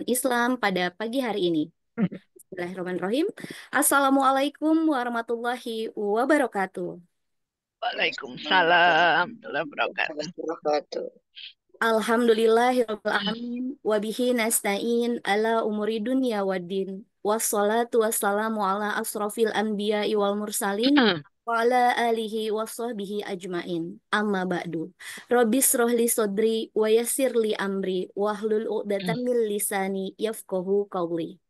Islam pada pagi hari ini. Bismillahirrahmanirrahim. Assalamualaikum warahmatullahi wabarakatuh. Waalaikumsalam warahmatullahi wabarakatuh. Wabarakatuh. Alhamdulillahirabbil alamin wa bihi nasta'in ala umuri dunya waddin. Wassalatu wassalamu ala asrofil anbiya'i wal mursalin wa ala alihi wa sahbihi ajmain. Amma ba'du. Rabbis rohli sodri wa yassirli amri wahlul uqdatan min lisani yafqahu qawli.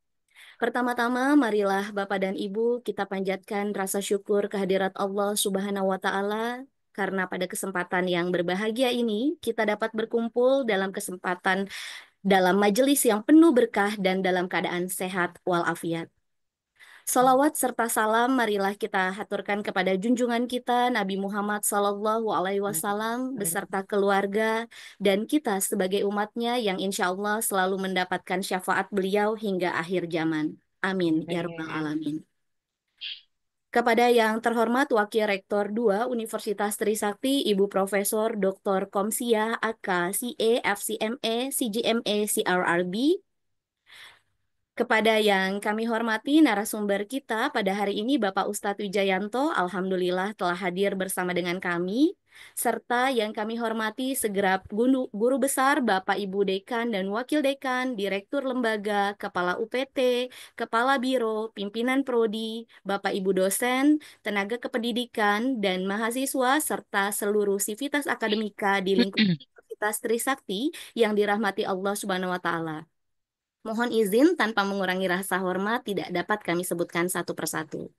Pertama-tama, marilah Bapak dan Ibu kita panjatkan rasa syukur kehadirat Allah Subhanahu wa Ta'ala, karena pada kesempatan yang berbahagia ini kita dapat berkumpul dalam majelis yang penuh berkah dan dalam keadaan sehat walafiat. Salawat serta salam marilah kita haturkan kepada junjungan kita Nabi Muhammad Sallallahu Alaihi Wasallam beserta keluarga dan kita sebagai umatnya yang insya Allah selalu mendapatkan syafaat beliau hingga akhir zaman. Amin ya rabbal alamin. Kepada yang terhormat Wakil Rektor 2 Universitas Trisakti Ibu Profesor Dr. Komsiah AK CA FCMA CGMA CRRB. Kepada yang kami hormati narasumber kita pada hari ini Bapak Ustadz Wijayanto, alhamdulillah telah hadir bersama dengan kami, serta yang kami hormati segenap guru besar Bapak Ibu Dekan dan Wakil Dekan, Direktur Lembaga, Kepala UPT, Kepala Biro, Pimpinan Prodi, Bapak Ibu dosen, tenaga kependidikan, dan mahasiswa, serta seluruh sivitas akademika di lingkup Universitas Trisakti yang dirahmati Allah Subhanahu wa Ta'ala. Mohon izin tanpa mengurangi rasa hormat tidak dapat kami sebutkan satu persatu.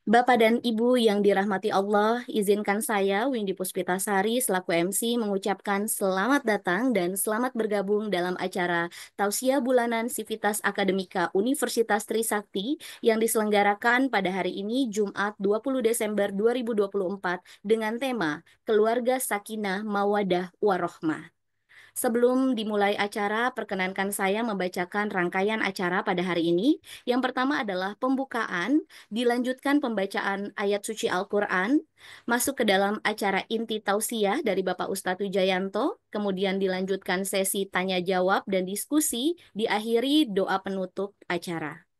Bapak dan Ibu yang dirahmati Allah, izinkan saya, Windy Puspitasari, selaku MC, mengucapkan selamat datang dan selamat bergabung dalam acara Tausiah Bulanan Sivitas Akademika Universitas Trisakti yang diselenggarakan pada hari ini, Jumat 20 Desember 2024, dengan tema Keluarga Sakinah Mawadah Warohmah. Sebelum dimulai acara, perkenankan saya membacakan rangkaian acara pada hari ini. Yang pertama adalah pembukaan, dilanjutkan pembacaan ayat suci Al-Quran, masuk ke dalam acara inti tausiah dari Bapak Ustadz Wijayanto, kemudian dilanjutkan sesi tanya-jawab dan diskusi, diakhiri doa penutup acara.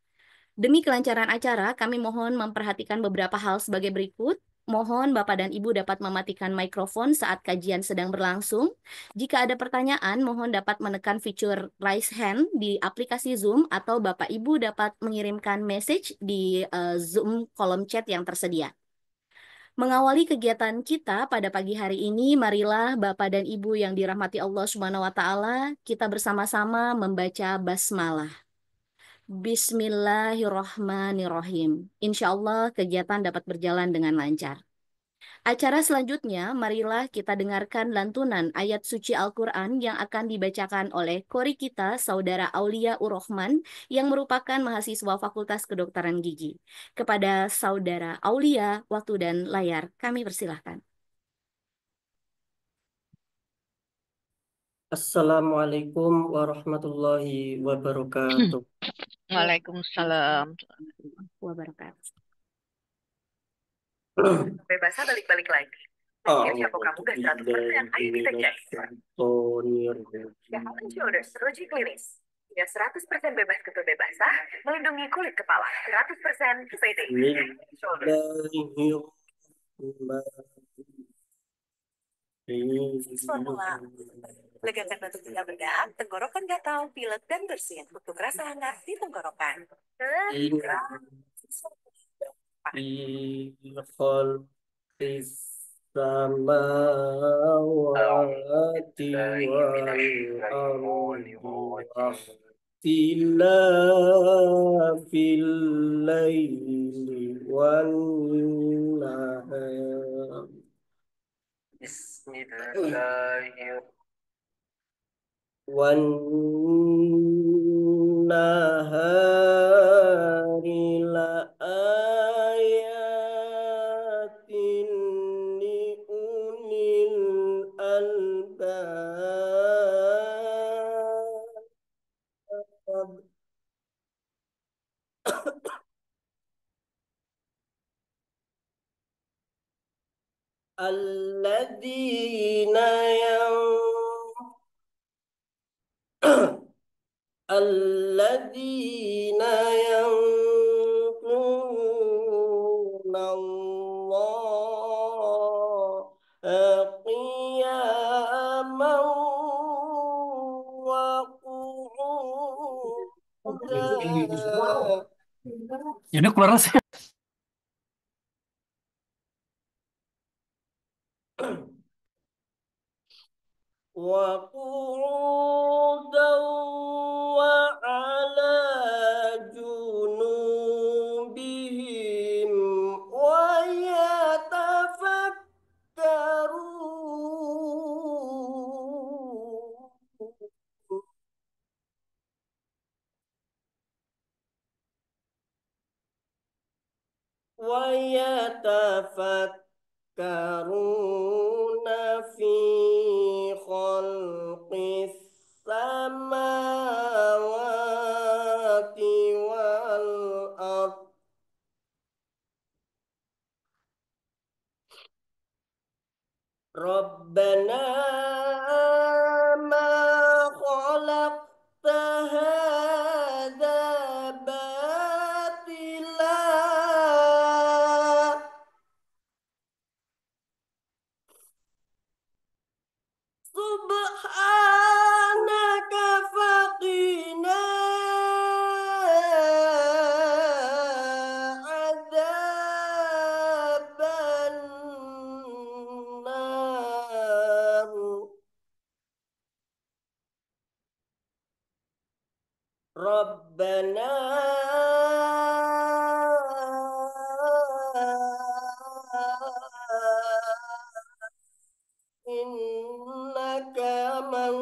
Demi kelancaran acara, kami mohon memperhatikan beberapa hal sebagai berikut. Mohon Bapak dan Ibu dapat mematikan mikrofon saat kajian sedang berlangsung. Jika ada pertanyaan, mohon dapat menekan fitur raise hand di aplikasi Zoom atau Bapak Ibu dapat mengirimkan message di Zoom kolom chat yang tersedia. Mengawali kegiatan kita pada pagi hari ini, marilah Bapak dan Ibu yang dirahmati Allah Subhanahu wa Ta'ala, kita bersama-sama membaca basmalah. Bismillahirrohmanirrohim. Insya Allah kegiatan dapat berjalan dengan lancar. Acara selanjutnya, marilah kita dengarkan lantunan ayat suci Al-Quran yang akan dibacakan oleh kori kita, Saudara Aulia Urrohman, yang merupakan mahasiswa Fakultas Kedokteran Gigi. Kepada Saudara Aulia, waktu dan layar kami persilahkan. Assalamualaikum warahmatullahi wabarakatuh. Waalaikumsalam. Wabarakatuh. Bebasnya balik-balik lagi. Akhirnya siapa kamu gak 100% ayo kita jahit. Jalan Shoulders Teruji Klinis. Ya 100% bebas ketul basah, melindungi kulit kepala. 100% PT. Formula legakan batuk tidak berdarah, tenggorokan gatal, pilek, dan bersin. Untuk rasa hangat di tenggorokan. Samawati wal ardi ikhtilafil laili wan nahar. Bismillahirrahmanirrahim. Wan nahari la ayatin li ulil albab. Alladzina الذين يذكرون الله قياما وقعودا Ini keluar sih. وقعودا وعلى جنوبهم ويتفكرون ويتفكرون في خلق السماوات والأرض ربنا ما خلقت هذا باطلا سبحانك فقنا عذاب النار ربنا إنك من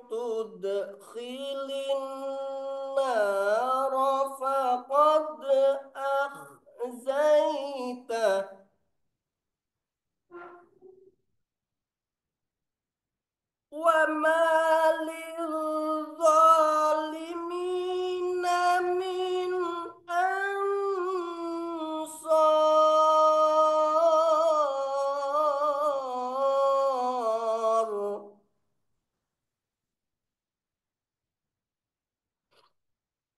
تدخل النار فقد أخزيته وما للظالمين من أنصار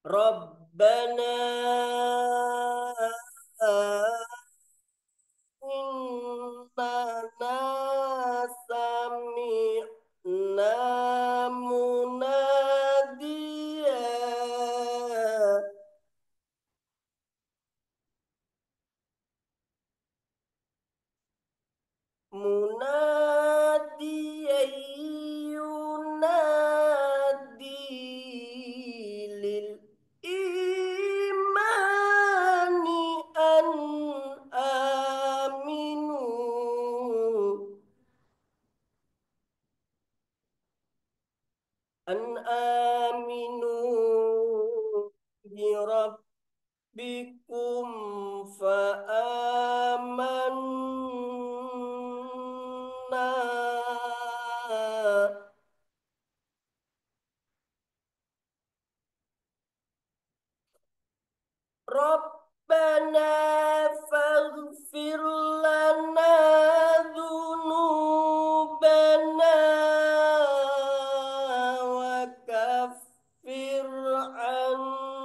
ربنا إننا سمعنا مناديا ينادي للإيمان أن آمنوا بربكم فآمنا ربنا فاغفر لنا ذنوبنا وكفر عنا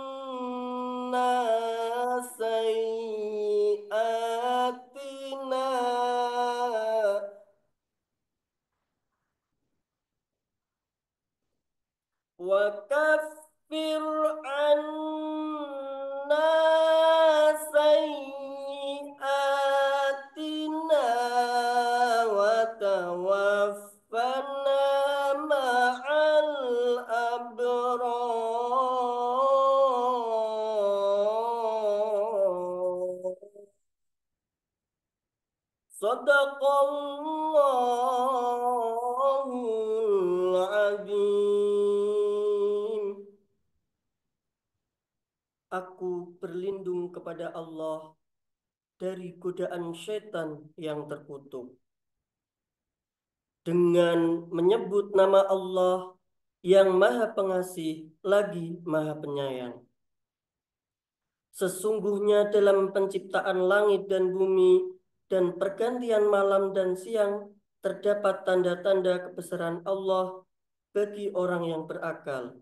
سيئاتنا وكفر عنا سيئاتنا وتوفنا مع الأبرار صدق Allahul Azim. Aku berlindung kepada Allah dari godaan syaitan yang terkutuk. Dengan menyebut nama Allah yang Maha Pengasih lagi Maha Penyayang. Sesungguhnya dalam penciptaan langit dan bumi dan pergantian malam dan siang terdapat tanda-tanda kebesaran Allah bagi orang yang berakal.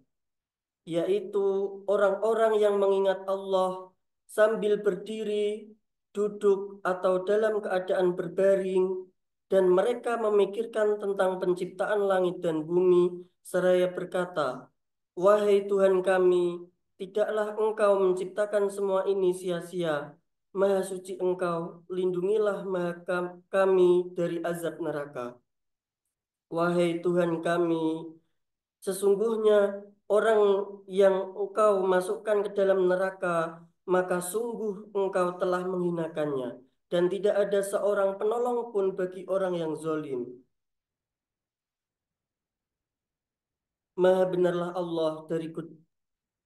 yaitu orang-orang yang mengingat Allah sambil berdiri, duduk, atau dalam keadaan berbaring, dan mereka memikirkan tentang penciptaan langit dan bumi, seraya berkata, "Wahai Tuhan kami, tidaklah Engkau menciptakan semua ini sia-sia. Maha suci Engkau, lindungilah kami dari azab neraka. Wahai Tuhan kami, sesungguhnya orang yang Engkau masukkan ke dalam neraka, maka sungguh Engkau telah menghinakannya, dan tidak ada seorang penolong pun bagi orang yang zolim. Maha benarlah Allah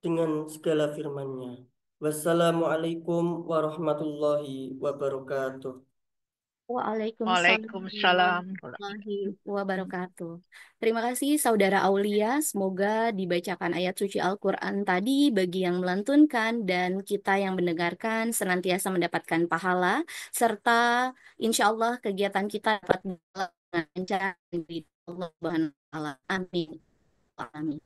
dengan segala firman-Nya. Wassalamualaikum warahmatullahi wabarakatuh. Waalaikumsalam Waalaikumsalam. warahmatullahi wabarakatuh. Terima kasih Saudara Aulia. Semoga dibacakan ayat suci Al-Quran tadi bagi yang melantunkan dan kita yang mendengarkan senantiasa mendapatkan pahala serta insya Allah kegiatan kita dapat lancar di Allah Subhanahu wa Ta'ala. Amin. Amin.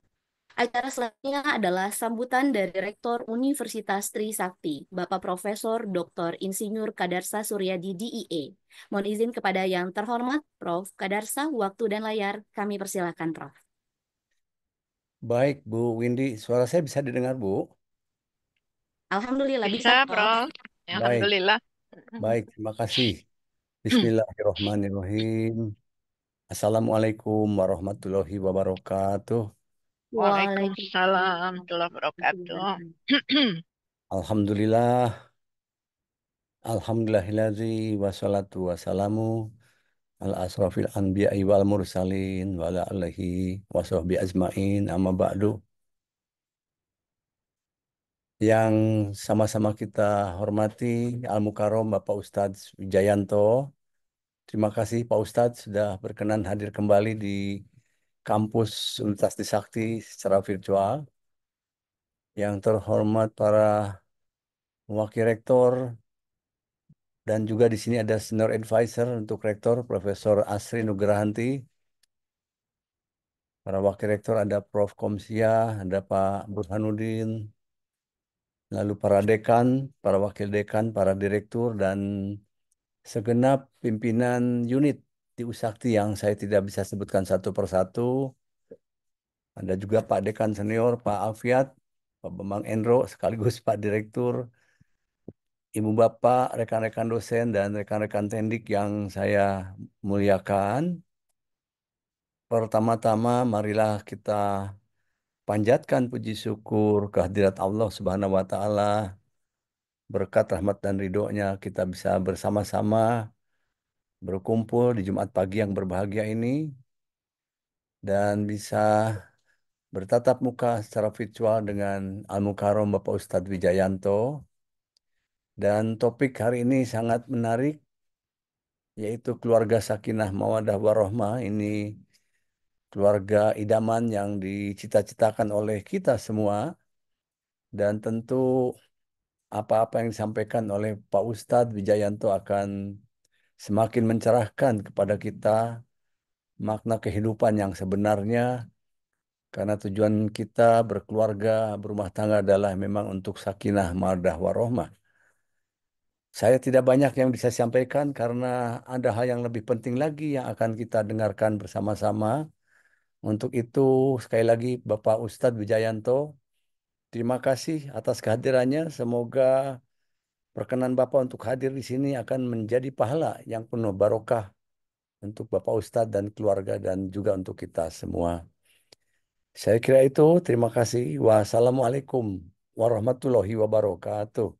Acara selanjutnya adalah sambutan dari Rektor Universitas Trisakti, Bapak Profesor Dr. Insinyur Kadarsa Suryadi DIE. Mohon izin kepada yang terhormat, Prof. Kadarsa, waktu dan layar kami persilakan, Prof. Baik, Bu Windy, suara saya bisa didengar, Bu? Alhamdulillah bisa, Bisa, Prof. Prof. Baik, Alhamdulillah. baik, terima kasih. Bismillahirrahmanirrahim. Assalamualaikum warahmatullahi wabarakatuh. Waalaikumsalam warahmatullahi wabarakatuh. Alhamdulillah, alhamdulillahillazi wassalatu wassalamu ala asrafil anbiya'i wal mursalin wa ala alihi wa sahbihi ajmain amma ba'du. Yang sama-sama kita hormati Al-Mukarrom Bapak Ustadz Wijayanto. Terima kasih Pak Ustadz sudah berkenan hadir kembali di kampus Universitas Trisakti secara virtual. Yang terhormat para wakil rektor dan juga di sini ada senior advisor untuk rektor Profesor Asri Nugrahanti. Para wakil rektor ada Prof. Komsia, ada Pak Burhanuddin, lalu para dekan, para wakil dekan, para direktur, dan segenap pimpinan unit di Usakti yang saya tidak bisa sebutkan satu persatu. Ada juga Pak Dekan Senior, Pak Alfiat, Pak Bambang Endro, sekaligus Pak Direktur, Ibu Bapak, rekan-rekan dosen, dan rekan-rekan tendik yang saya muliakan. Pertama-tama, marilah kita panjatkan puji syukur kehadirat Allah Subhanahu wa Ta'ala. Berkat rahmat dan ridhonya kita bisa bersama-sama berkumpul di Jumat pagi yang berbahagia ini dan bisa bertatap muka secara virtual dengan Al-Mukarrom Bapak Ustadz Wijayanto. Dan topik hari ini sangat menarik, yaitu keluarga sakinah mawadah warohmah. Ini keluarga idaman yang dicita-citakan oleh kita semua. Dan tentu apa-apa yang disampaikan oleh Pak Ustadz Wijayanto akan semakin mencerahkan kepada kita makna kehidupan yang sebenarnya, karena tujuan kita berkeluarga, berumah tangga adalah memang untuk sakinah, mawaddah, warohmah. Saya tidak banyak yang bisa sampaikan karena ada hal yang lebih penting lagi yang akan kita dengarkan bersama-sama. Untuk itu, sekali lagi Bapak Ustadz Wijayanto, terima kasih atas kehadirannya. Semoga perkenan Bapak untuk hadir di sini akan menjadi pahala yang penuh barokah untuk Bapak Ustadz dan keluarga dan juga untuk kita semua. Saya kira itu. Terima kasih. Wassalamualaikum warahmatullahi wabarakatuh.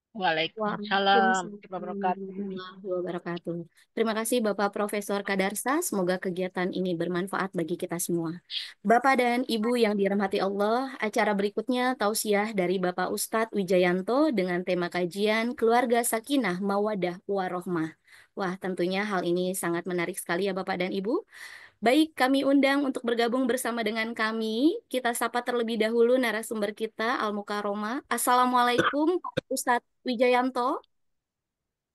Waalaikumsalam warahmatullahi Waalaikumsalam wabarakatuh. warahmatullahi wabarakatuh. Terima kasih Bapak Profesor Kadarsa. Semoga kegiatan ini bermanfaat bagi kita semua. Bapak dan Ibu yang dirahmati Allah, acara berikutnya tausiah dari Bapak Ustadz Wijayanto dengan tema kajian Keluarga Sakinah Mawadah Warohmah. Wah, tentunya hal ini sangat menarik sekali ya Bapak dan Ibu. Baik, kami undang untuk bergabung bersama dengan kami. Kita sapa terlebih dahulu narasumber kita, Al-Mukarromah. Assalamualaikum, Pak Ustadz Wijayanto.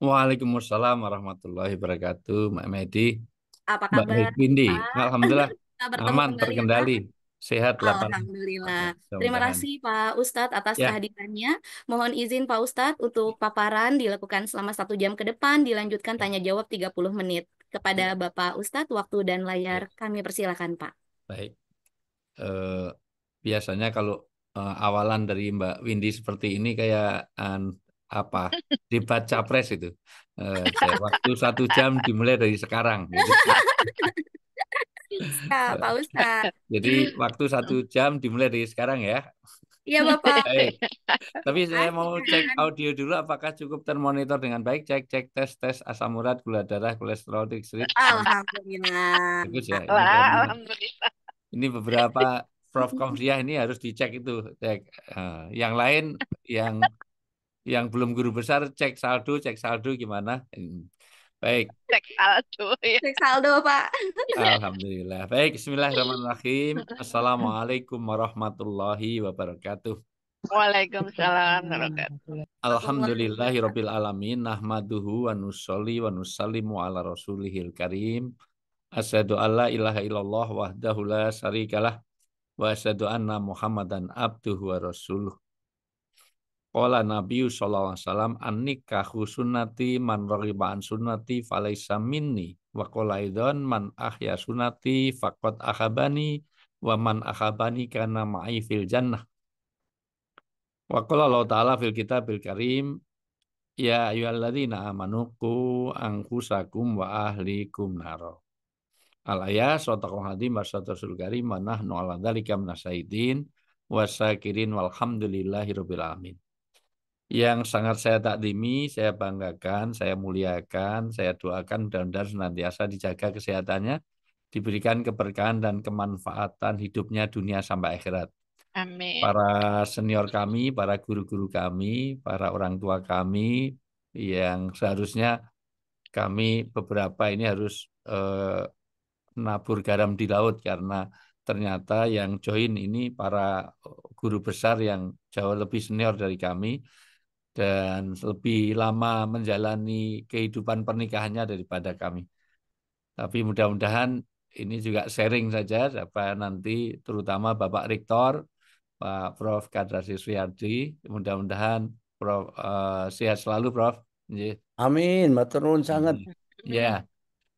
Waalaikumsalam warahmatullahi wabarakatuh, Mbak Medi. Apa Mbak kabar, Windy, Pak? Alhamdulillah Kita bertemu aman, kembali ya, Pak. terkendali. Sehat 8. Alhamdulillah. Terima Mudah-mudahan. kasih Pak Ustadz atas Ya, kehadirannya. Mohon izin Pak Ustadz untuk paparan dilakukan selama 1 jam ke depan, dilanjutkan tanya jawab 30 menit. Kepada ya, Bapak Ustadz, waktu dan layar baik. kami persilakan Pak. Baik. Eh, Biasanya kalau awalan dari Mbak Windy seperti ini kayak apa debat capres itu. Waktu 1 jam dimulai dari sekarang gitu. Ya, Pak Ustadz. Jadi waktu 1 jam dimulai dari sekarang ya. Iya Bapak. Baik. Tapi saya mau cek Silakan. audio dulu apakah cukup termonitor dengan baik. Cek cek tes asam urat, gula darah, kolesterol, triglycerid. Alhamdulillah. Bagus ya. Ini Wah, karena alhamdulillah. ini beberapa Prof Komsiah ini harus dicek itu. Cek. Yang lain yang belum guru besar cek saldo gimana. Baik. Cek saldo ya. Cek saldo Pak. Alhamdulillah. Baik, bismillahirrahmanirrahim. Assalamualaikum warahmatullahi wabarakatuh. Waalaikumsalam warahmatullahi. Alhamdulillahirabbil alamin, nahmaduhu wa nusolli wa nusallimu ala rasulihil karim. Asyhadu alla ilaha illallah wahdahu la syarikalah wa asyhadu anna Muhammadan abduhu wa rasuluh. Qala Nabi sallallahu alaihi wasallam an-nikahu sunnati man raghiba an sunnati falaysa minni wa qala aidan man ahya sunnati faqad akhabani wa man akhabani kana ma'i fil jannah. Wa qala Allah ta'ala fil kitabil karim ya ayyuhalladzina amanu qu anfusakum wa ahlikum naro. Al-ayat sadaqal hadim wa sadaqal karim wa nahnu ala dzalika minasyahidin wasyakirin walhamdulillahi rabbil alamin. Yang sangat saya takdimi, saya banggakan, saya muliakan, saya doakan mudah-mudahan senantiasa dijaga kesehatannya, diberikan keberkahan dan kemanfaatan hidupnya dunia sampai akhirat. Amin. Para senior kami, para guru-guru kami, para orang tua kami yang seharusnya kami beberapa ini harus nabur garam di laut karena ternyata yang join ini para guru besar yang jauh lebih senior dari kami dan lebih lama menjalani kehidupan pernikahannya daripada kami. Tapi mudah-mudahan ini juga sharing saja, supaya nanti terutama Bapak Rektor, Pak Prof. Kadrasi Suyardi, mudah-mudahan Prof sehat selalu Prof. Amin, matur nuwun sangat. Ya,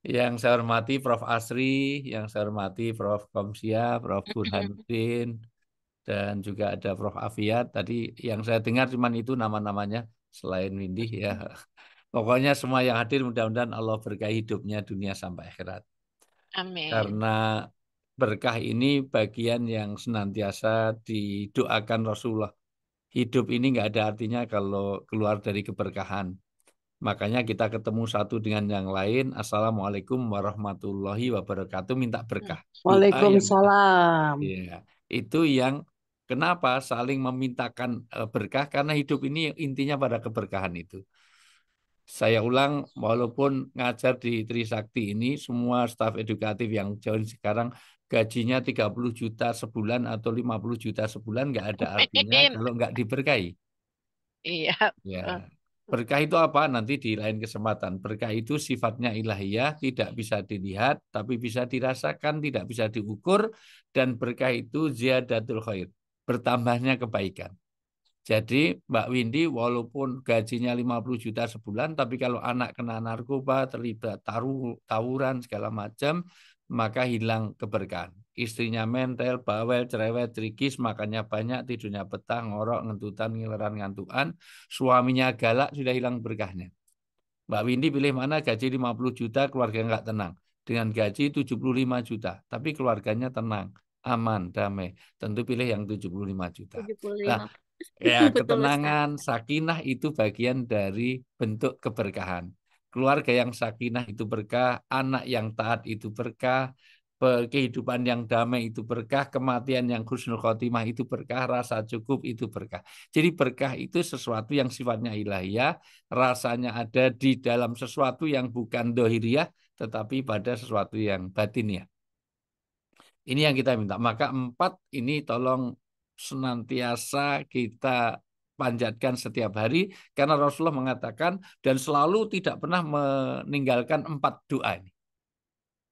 yang saya hormati Prof. Asri, yang saya hormati Prof. Komsia, Prof. Burhanuddin, dan juga ada Prof. Afiat. Tadi yang saya dengar cuma itu nama-namanya, selain Windy ya. Pokoknya semua yang hadir mudah-mudahan Allah berkahi hidupnya dunia sampai akhirat. Amin. Karena berkah ini bagian yang senantiasa didoakan Rasulullah. Hidup ini nggak ada artinya kalau keluar dari keberkahan. Makanya kita ketemu satu dengan yang lain. Assalamualaikum warahmatullahi wabarakatuh. Minta berkah. Waalaikumsalam. Ya, itu yang kenapa saling memintakan berkah karena hidup ini intinya pada keberkahan itu. Saya ulang, walaupun ngajar di Trisakti ini, semua staf edukatif yang join sekarang gajinya 30 juta sebulan atau 50 juta sebulan nggak ada artinya Amin. kalau nggak diberkahi. Iya. Ya, berkah itu apa? Nanti di lain kesempatan. Berkah itu sifatnya ilahiyah, tidak bisa dilihat, tapi bisa dirasakan, tidak bisa diukur, dan berkah itu ziyadatul khair, bertambahnya kebaikan. Jadi Mbak Windy walaupun gajinya 50 juta sebulan, tapi kalau anak kena narkoba, terlibat tawuran segala macam, maka hilang keberkahan. Istrinya mentel, bawel, cerewet, trikis, makannya banyak, tidurnya betah, ngorok, ngentutan, ngileran, ngantukan. Suaminya galak, sudah hilang berkahnya. Mbak Windy pilih mana? Gaji 50 juta, keluarga nggak tenang. Dengan gaji 75 juta, tapi keluarganya tenang, aman, damai. Tentu pilih yang 75 juta. 75. Nah, ya, Betul, ketenangan, sakinah itu bagian dari bentuk keberkahan. Keluarga yang sakinah itu berkah, anak yang taat itu berkah, kehidupan yang damai itu berkah, kematian yang husnul khotimah itu berkah, rasa cukup itu berkah. Jadi berkah itu sesuatu yang sifatnya ilahiyah, rasanya ada di dalam sesuatu yang bukan dohiriyah, tetapi pada sesuatu yang batinnya. Ini yang kita minta. Maka 4 ini tolong senantiasa kita panjatkan setiap hari karena Rasulullah mengatakan dan selalu tidak pernah meninggalkan 4 doa ini.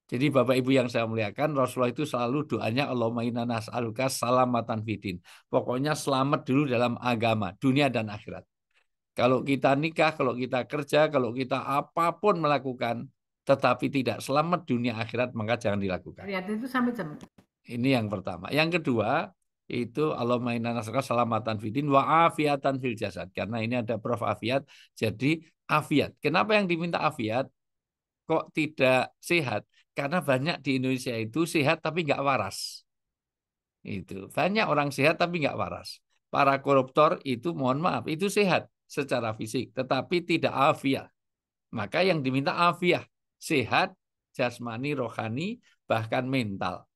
Jadi Bapak Ibu yang saya muliakan, Rasulullah itu selalu doanya Allahumma inna nas'aluka salamatan fiddin. Pokoknya selamat dulu dalam agama, dunia dan akhirat. Kalau kita nikah, kalau kita kerja, kalau kita apapun melakukan, tetapi tidak selamat dunia akhirat, maka jangan dilakukan. Itu sampai jam. Ini yang pertama. Yang kedua, itu Allahumma inna nas'aluka salamatan fiddin wa afiatan fil jasad. Karena ini ada prof afiat, jadi afiat. Kenapa yang diminta afiat? Kok tidak sehat? Karena banyak di Indonesia itu sehat tapi nggak waras. Itu banyak orang sehat tapi nggak waras. Para koruptor itu mohon maaf itu sehat secara fisik tetapi tidak afiah. Maka yang diminta afiah, sehat jasmani, rohani, bahkan mental.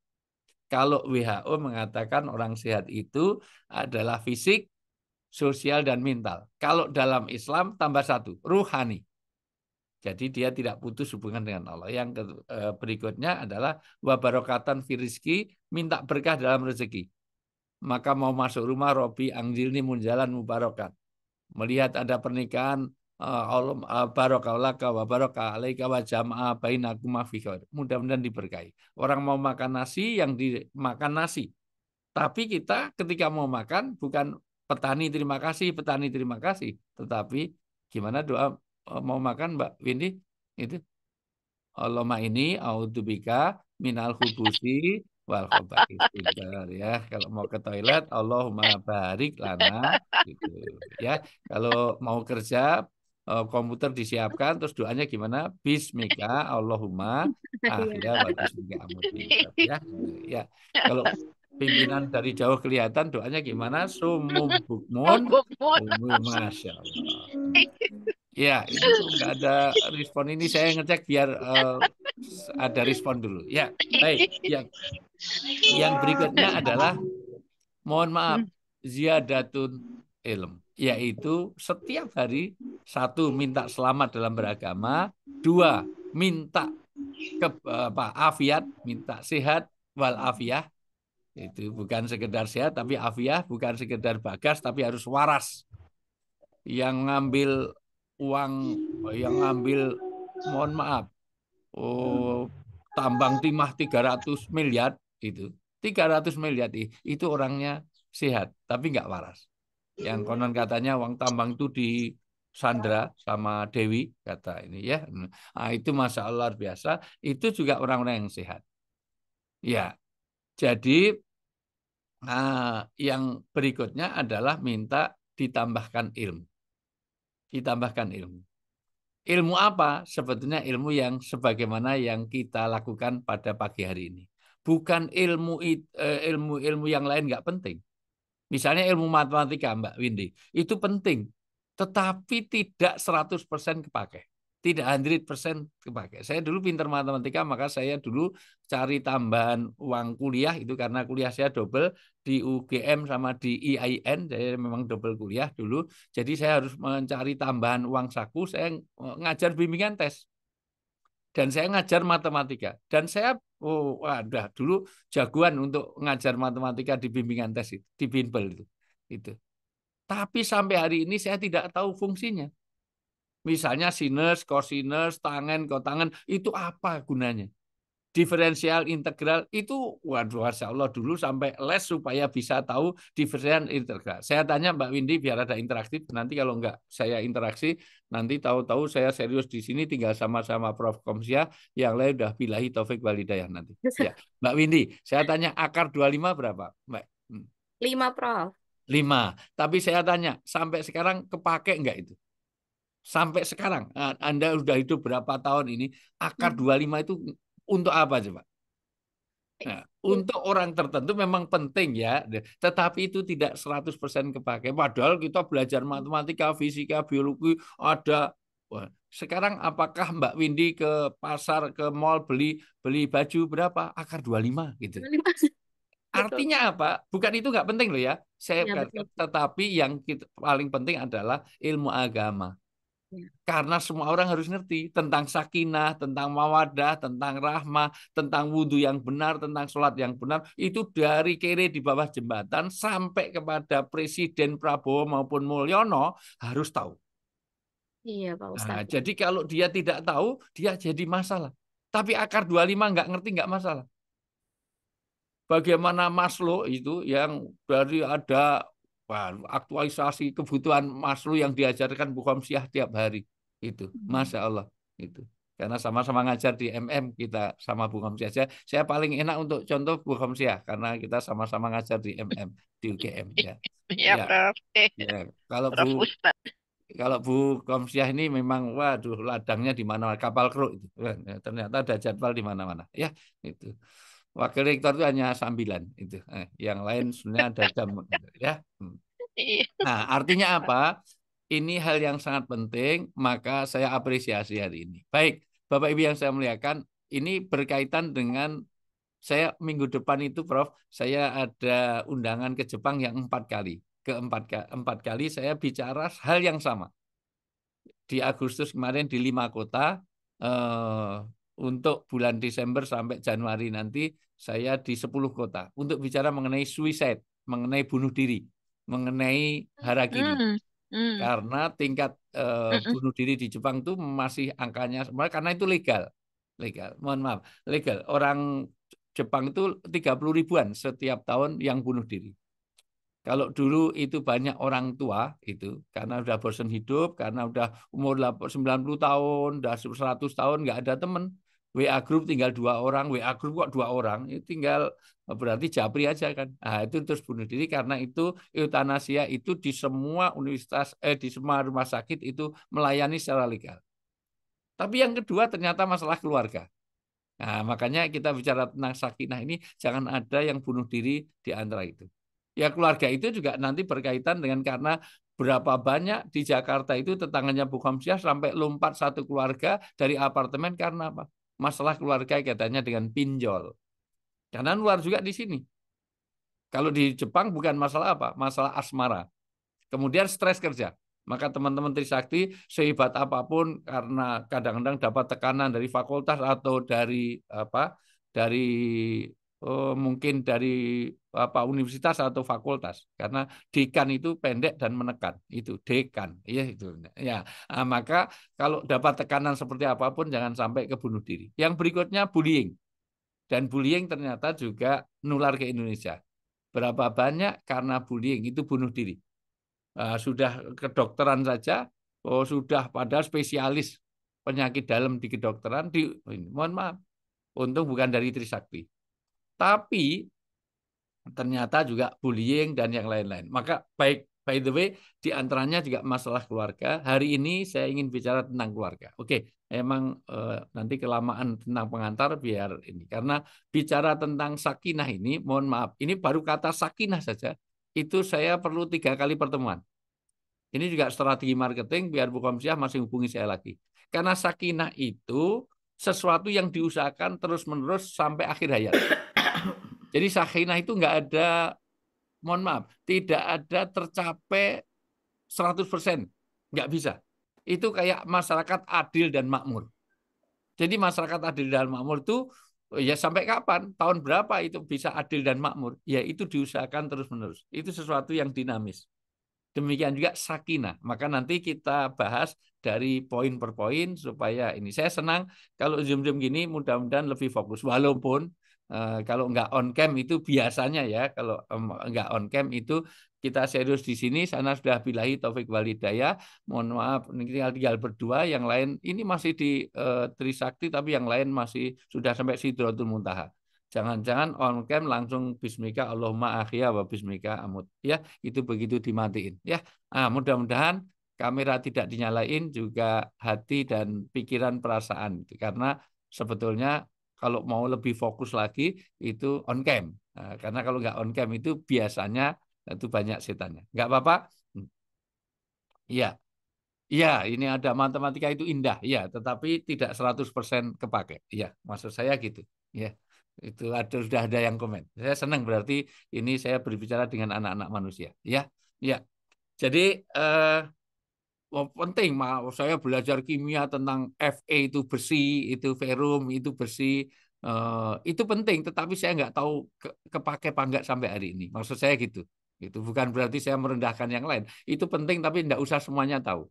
Kalau WHO mengatakan orang sehat itu adalah fisik, sosial, dan mental. Kalau dalam Islam tambah satu, ruhani. Jadi dia tidak putus hubungan dengan Allah. Yang berikutnya adalah wabarokatan firizki, minta berkah dalam rezeki. Maka mau masuk rumah, Robi angjilni munjalan mubarokat. Melihat ada pernikahan, Allah barokalaka wa baraka alaika wa jama'a bainakum fi khair. Mudah-mudahan diberkahi. Orang mau makan nasi yang dimakan nasi. Tapi kita ketika mau makan bukan petani terima kasih, tetapi gimana doa mau makan Mbak Windy itu Allahumma ini a'udzubika minal khubusi wal khaba'is. Ya, kalau mau ke toilet Allahumma barik lana gitu ya. Kalau mau kerja komputer disiapkan terus doanya gimana? Bismika Allahumma ahya wa bismika amuti ya. Ya. Kalau pimpinan dari jauh kelihatan doanya gimana? Sumum bukmun masya Allah. Ya, itu nggak ada respon ini. Saya ngecek biar ada respon dulu. Ya, baik. Yang berikutnya adalah, mohon maaf, ziyadatun ilm. Yaitu setiap hari, satu, minta selamat dalam beragama. Dua, minta afiat, minta sehat, wal afiyah. Itu bukan sekedar sehat, tapi afiyah. Bukan sekedar bagas, tapi harus waras. Yang ngambil uang, yang ngambil mohon maaf tambang timah 300 miliar itu 300 miliar itu orangnya sehat tapi nggak waras. Yang konon katanya uang tambang itu di Sandra sama Dewi kata ini ya. Nah, itu masya Allah luar biasa. Itu juga orang-orang yang sehat. Ya, jadi yang berikutnya adalah minta ditambahkan ilmu. Ditambahkan ilmu. Ilmu apa? Sebetulnya ilmu yang sebagaimana yang kita lakukan pada pagi hari ini. Bukan ilmu yang lain nggak penting. Misalnya ilmu matematika, Mbak Windy, itu penting. Tetapi tidak 100% kepakai. Tidak 100% kepakai. Saya dulu pintar matematika, maka saya dulu cari tambahan uang kuliah itu karena kuliah saya double di UGM sama di IAIN, saya memang double kuliah dulu. Jadi saya harus mencari tambahan uang saku, saya ngajar bimbingan tes. Dan saya ngajar matematika. Dan saya dulu jagoan untuk ngajar matematika di bimbingan tes itu, di bimbel itu. Tapi sampai hari ini saya tidak tahu fungsinya. Misalnya sinus, cosinus, tangen, kotangen, itu apa gunanya? Diferensial, integral, itu waduh, Masya Allah dulu sampai les supaya bisa tahu diferensial, integral. Saya tanya Mbak Windy biar ada interaktif, nanti kalau enggak saya interaksi, nanti tahu-tahu saya serius di sini tinggal sama-sama Prof. Komsia, yang lain udah billahi taufik walhidayah nanti. Ya, Mbak Windy, saya tanya akar 25 berapa, Mbak? 5, Prof. 5. Tapi saya tanya, sampai sekarang kepake enggak itu? Sampai sekarang, Anda sudah hidup berapa tahun ini, akar 25 itu untuk apa coba? Nah, untuk orang tertentu memang penting ya, tetapi itu tidak 100% kepakai. Padahal kita belajar matematika, fisika, biologi, ada. Wah, sekarang apakah Mbak Windy ke pasar, ke mall beli baju berapa? Akar 25 gitu. 25. Artinya apa? Bukan itu nggak penting loh ya. Tetapi yang paling penting adalah ilmu agama. Karena semua orang harus ngerti tentang sakinah, tentang mawadah, tentang rahmah, tentang wudhu yang benar, tentang sholat yang benar. Itu dari kiri di bawah jembatan sampai kepada Presiden Prabowo maupun Mulyono harus tahu. Iya, Pak Ustadz. Nah, jadi kalau dia tidak tahu, dia jadi masalah. Tapi akar 25 nggak ngerti nggak masalah. Bagaimana Maslow itu yang dari ada aktualisasi kebutuhan Maslow yang diajarkan Bu Komsyah tiap hari. Itu, Masya Allah. Itu. Karena sama-sama ngajar di MM, kita sama Bu Komsyah. Saya paling enak untuk contoh Bu Komsyah, karena kita sama-sama ngajar di MM, di UGM. Ya. Ya, Ya. Prof. Ya. Kalau Prof. Bu Ustadz. Kalau Bu Komsyah ini memang waduh ladangnya di mana kapal kru itu. Ternyata ada jadwal di mana-mana. Ya, itu. Wakil rektor itu hanya sambilan itu. Yang lain sebenarnya ada jam ya. Iya. Nah, artinya apa? Ini hal yang sangat penting, maka saya apresiasi hari ini. Baik, Bapak Ibu yang saya muliakan, ini berkaitan dengan saya minggu depan itu, Prof, saya ada undangan ke Jepang yang 4 kali. Empat kali saya bicara hal yang sama. Di Agustus kemarin di 5 kota, untuk bulan Desember sampai Januari nanti saya di 10 kota untuk bicara mengenai suicide, mengenai bunuh diri, mengenai harakiri. Karena tingkat bunuh diri di Jepang itu masih angkanya, karena itu legal. Mohon maaf, legal. Orang Jepang itu 30 ribuan setiap tahun yang bunuh diri. Kalau dulu itu banyak orang tua itu karena udah bosan hidup, karena udah umur 90 tahun, udah 100 tahun nggak ada temen. WA group tinggal 2 orang, WA group kok 2 orang, itu tinggal berarti japri aja kan. Nah, itu terus bunuh diri karena itu eutanasia itu di semua universitas, di semua rumah sakit itu melayani secara legal. Tapi yang kedua ternyata masalah keluarga. Nah, makanya kita bicara tentang sakinah ini jangan ada yang bunuh diri di antara itu. Ya keluarga itu juga nanti berkaitan dengan karena berapa banyak di Jakarta itu tetangganya Bu Komsyah sampai lompat satu keluarga dari apartemen karena apa? Masalah keluarga katanya dengan pinjol. Karena luar juga di sini. Kalau di Jepang bukan masalah apa? Masalah asmara. Kemudian stres kerja. Maka teman-teman Trisakti sehebat apapun karena kadang-kadang dapat tekanan dari fakultas atau dari apa? Dari mungkin dari universitas atau fakultas karena dekan itu pendek dan menekan itu dekan ya itu ya maka kalau dapat tekanan seperti apapun jangan sampai ke bunuh diri. Yang berikutnya bullying, dan bullying ternyata juga nular ke Indonesia. Berapa banyak karena bullying itu bunuh diri. Sudah kedokteran saja, sudah pada spesialis penyakit dalam di kedokteran, mohon maaf, untung bukan dari Trisakti. Tapi ternyata juga bullying dan yang lain-lain. Maka baik, by the way, di antaranya juga masalah keluarga. Hari ini saya ingin bicara tentang keluarga. Oke, emang nanti kelamaan tentang pengantar biar ini. Karena bicara tentang sakinah ini, mohon maaf, ini baru kata sakinah saja. Itu saya perlu 3 kali pertemuan. Ini juga strategi marketing biar Bu Komsyah masih hubungi saya lagi. Karena sakinah itu sesuatu yang diusahakan terus-menerus sampai akhir hayat. Jadi sakinah itu nggak ada, mohon maaf, tidak ada tercapai 100%. Nggak bisa. Itu kayak masyarakat adil dan makmur. Jadi masyarakat adil dan makmur itu ya sampai kapan? Tahun berapa itu bisa adil dan makmur? Ya itu diusahakan terus-menerus. Itu sesuatu yang dinamis. Demikian juga sakinah. Maka nanti kita bahas dari poin per poin supaya ini. Saya senang kalau Zoom-Zoom gini mudah-mudahan lebih fokus. Walaupun kalau nggak on cam itu biasanya ya, kalau nggak on cam itu kita serius di sini, sana sudah billahi taufik walhidayah. Mohon maaf, ini tinggal berdua, yang lain ini masih di Trisakti, tapi yang lain masih sudah sampai Sidratul Muntaha. Jangan-jangan on cam langsung bismika Allahumma akhya wa bismika amut. Ya, itu begitu dimatiin. Ya, mudah-mudahan kamera tidak dinyalain, juga hati dan pikiran perasaan. Karena sebetulnya kalau mau lebih fokus lagi itu on cam. Karena kalau nggak on cam itu biasanya itu banyak setannya. Nggak apa-apa? Iya. Iya, ini ada matematika itu indah. Iya, tetapi tidak 100% kepake. Iya, maksud saya gitu. Iya. Itu sudah ada yang komen. Saya senang berarti ini saya berbicara dengan anak-anak manusia. Ya, ya. Jadi penting. Saya belajar kimia tentang Fe itu besi, itu ferum, itu besi. Itu penting. Tetapi saya nggak tahu kepake apa nggak sampai hari ini. Maksud saya gitu. Itu bukan berarti saya merendahkan yang lain. Itu penting tapi nggak usah semuanya tahu.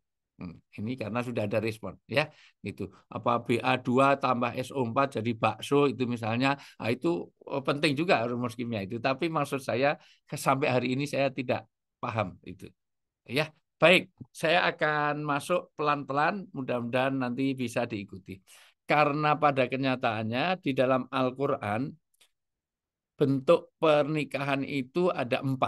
Ini karena sudah ada respon ya. Itu apa BA2 tambah SO4 jadi bakso itu misalnya. Nah, itu penting juga rumus kimia itu. Tapi maksud saya sampai hari ini saya tidak paham itu. Ya, baik. Saya akan masuk pelan-pelan, mudah-mudahan nanti bisa diikuti. Karena pada kenyataannya di dalam Al-Qur'an bentuk pernikahan itu ada 4.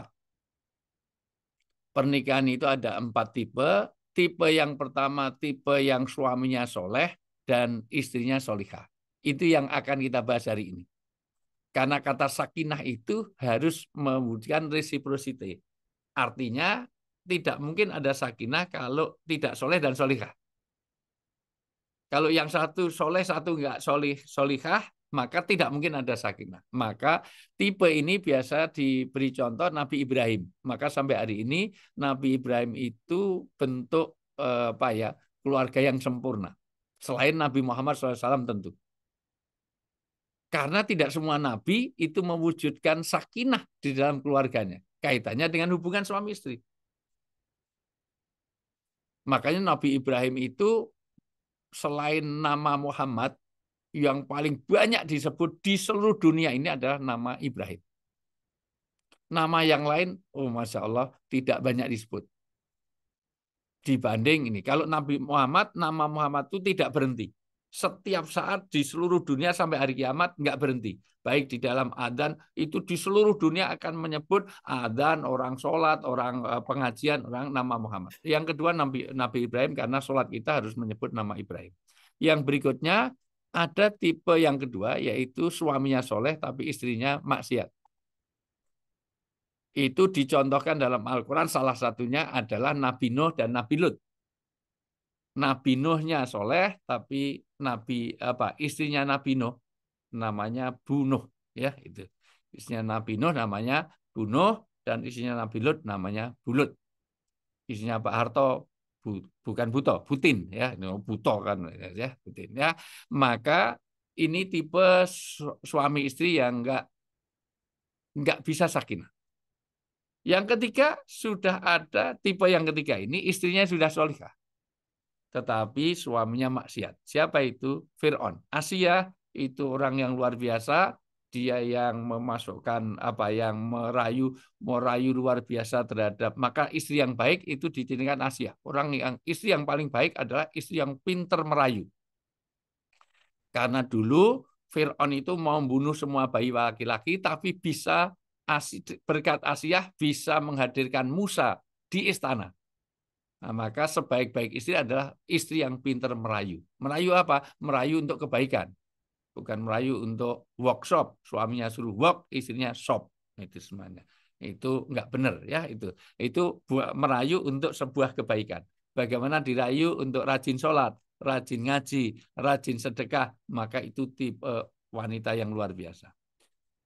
Pernikahan itu ada 4 tipe. Tipe yang pertama, tipe yang suaminya soleh dan istrinya solihah. Itu yang akan kita bahas hari ini. Karena kata sakinah itu harus mewujudkan reciprocity. Artinya tidak mungkin ada sakinah kalau tidak soleh dan solihah. Kalau yang satu soleh, satu enggak solihah, maka tidak mungkin ada sakinah. Maka tipe ini biasa diberi contoh Nabi Ibrahim. Maka sampai hari ini Nabi Ibrahim itu bentuk keluarga yang sempurna. Selain Nabi Muhammad SAW tentu. Karena tidak semua Nabi itu mewujudkan sakinah di dalam keluarganya. Kaitannya dengan hubungan suami istri. Makanya Nabi Ibrahim itu selain nama Muhammad, yang paling banyak disebut di seluruh dunia ini adalah nama Ibrahim. Nama yang lain, Masya Allah, tidak banyak disebut. Dibanding ini, kalau Nabi Muhammad, nama Muhammad itu tidak berhenti. Setiap saat di seluruh dunia sampai hari kiamat nggak berhenti. Baik di dalam adzan, itu di seluruh dunia akan menyebut adzan, orang sholat, orang pengajian, orang nama Muhammad. Yang kedua Nabi Ibrahim, karena sholat kita harus menyebut nama Ibrahim. Yang berikutnya, ada tipe yang kedua, yaitu suaminya soleh tapi istrinya maksiat. Itu dicontohkan dalam Al-Quran, salah satunya adalah Nabi Nuh dan Nabi Lut. Nabi Nuhnya soleh, tapi istrinya Nabi Nuh namanya Bu Nuh, ya itu. Istrinya Nabi Nuh namanya Bu Nuh dan istrinya Nabi Lut namanya Bu Lut. Istrinya Pak Harto bukan Buto, Butin ya, Buto kan ya, Butin ya. Maka ini tipe suami istri yang enggak bisa sakinah. Yang ketiga sudah ada tipe yang ketiga ini istrinya sudah solihah. Tetapi suaminya maksiat. Siapa itu? Fir'aun. Asia itu orang yang luar biasa. Dia yang memasukkan yang merayu luar biasa terhadap. Maka istri yang baik itu ditinggalkan Asia. Istri yang paling baik adalah istri yang pinter merayu. Karena dulu Fir'aun itu mau membunuh semua bayi laki-laki, tapi bisa berkat Asia bisa menghadirkan Musa di istana. Nah, maka sebaik-baik istri adalah istri yang pintar merayu. Merayu apa? Merayu untuk kebaikan. Bukan merayu untuk workshop. Suaminya suruh work, istrinya shop. Itu semuanya. Itu enggak benar ya itu. Itu merayu untuk sebuah kebaikan. Bagaimana dirayu untuk rajin sholat, rajin ngaji, rajin sedekah, maka itu tipe wanita yang luar biasa.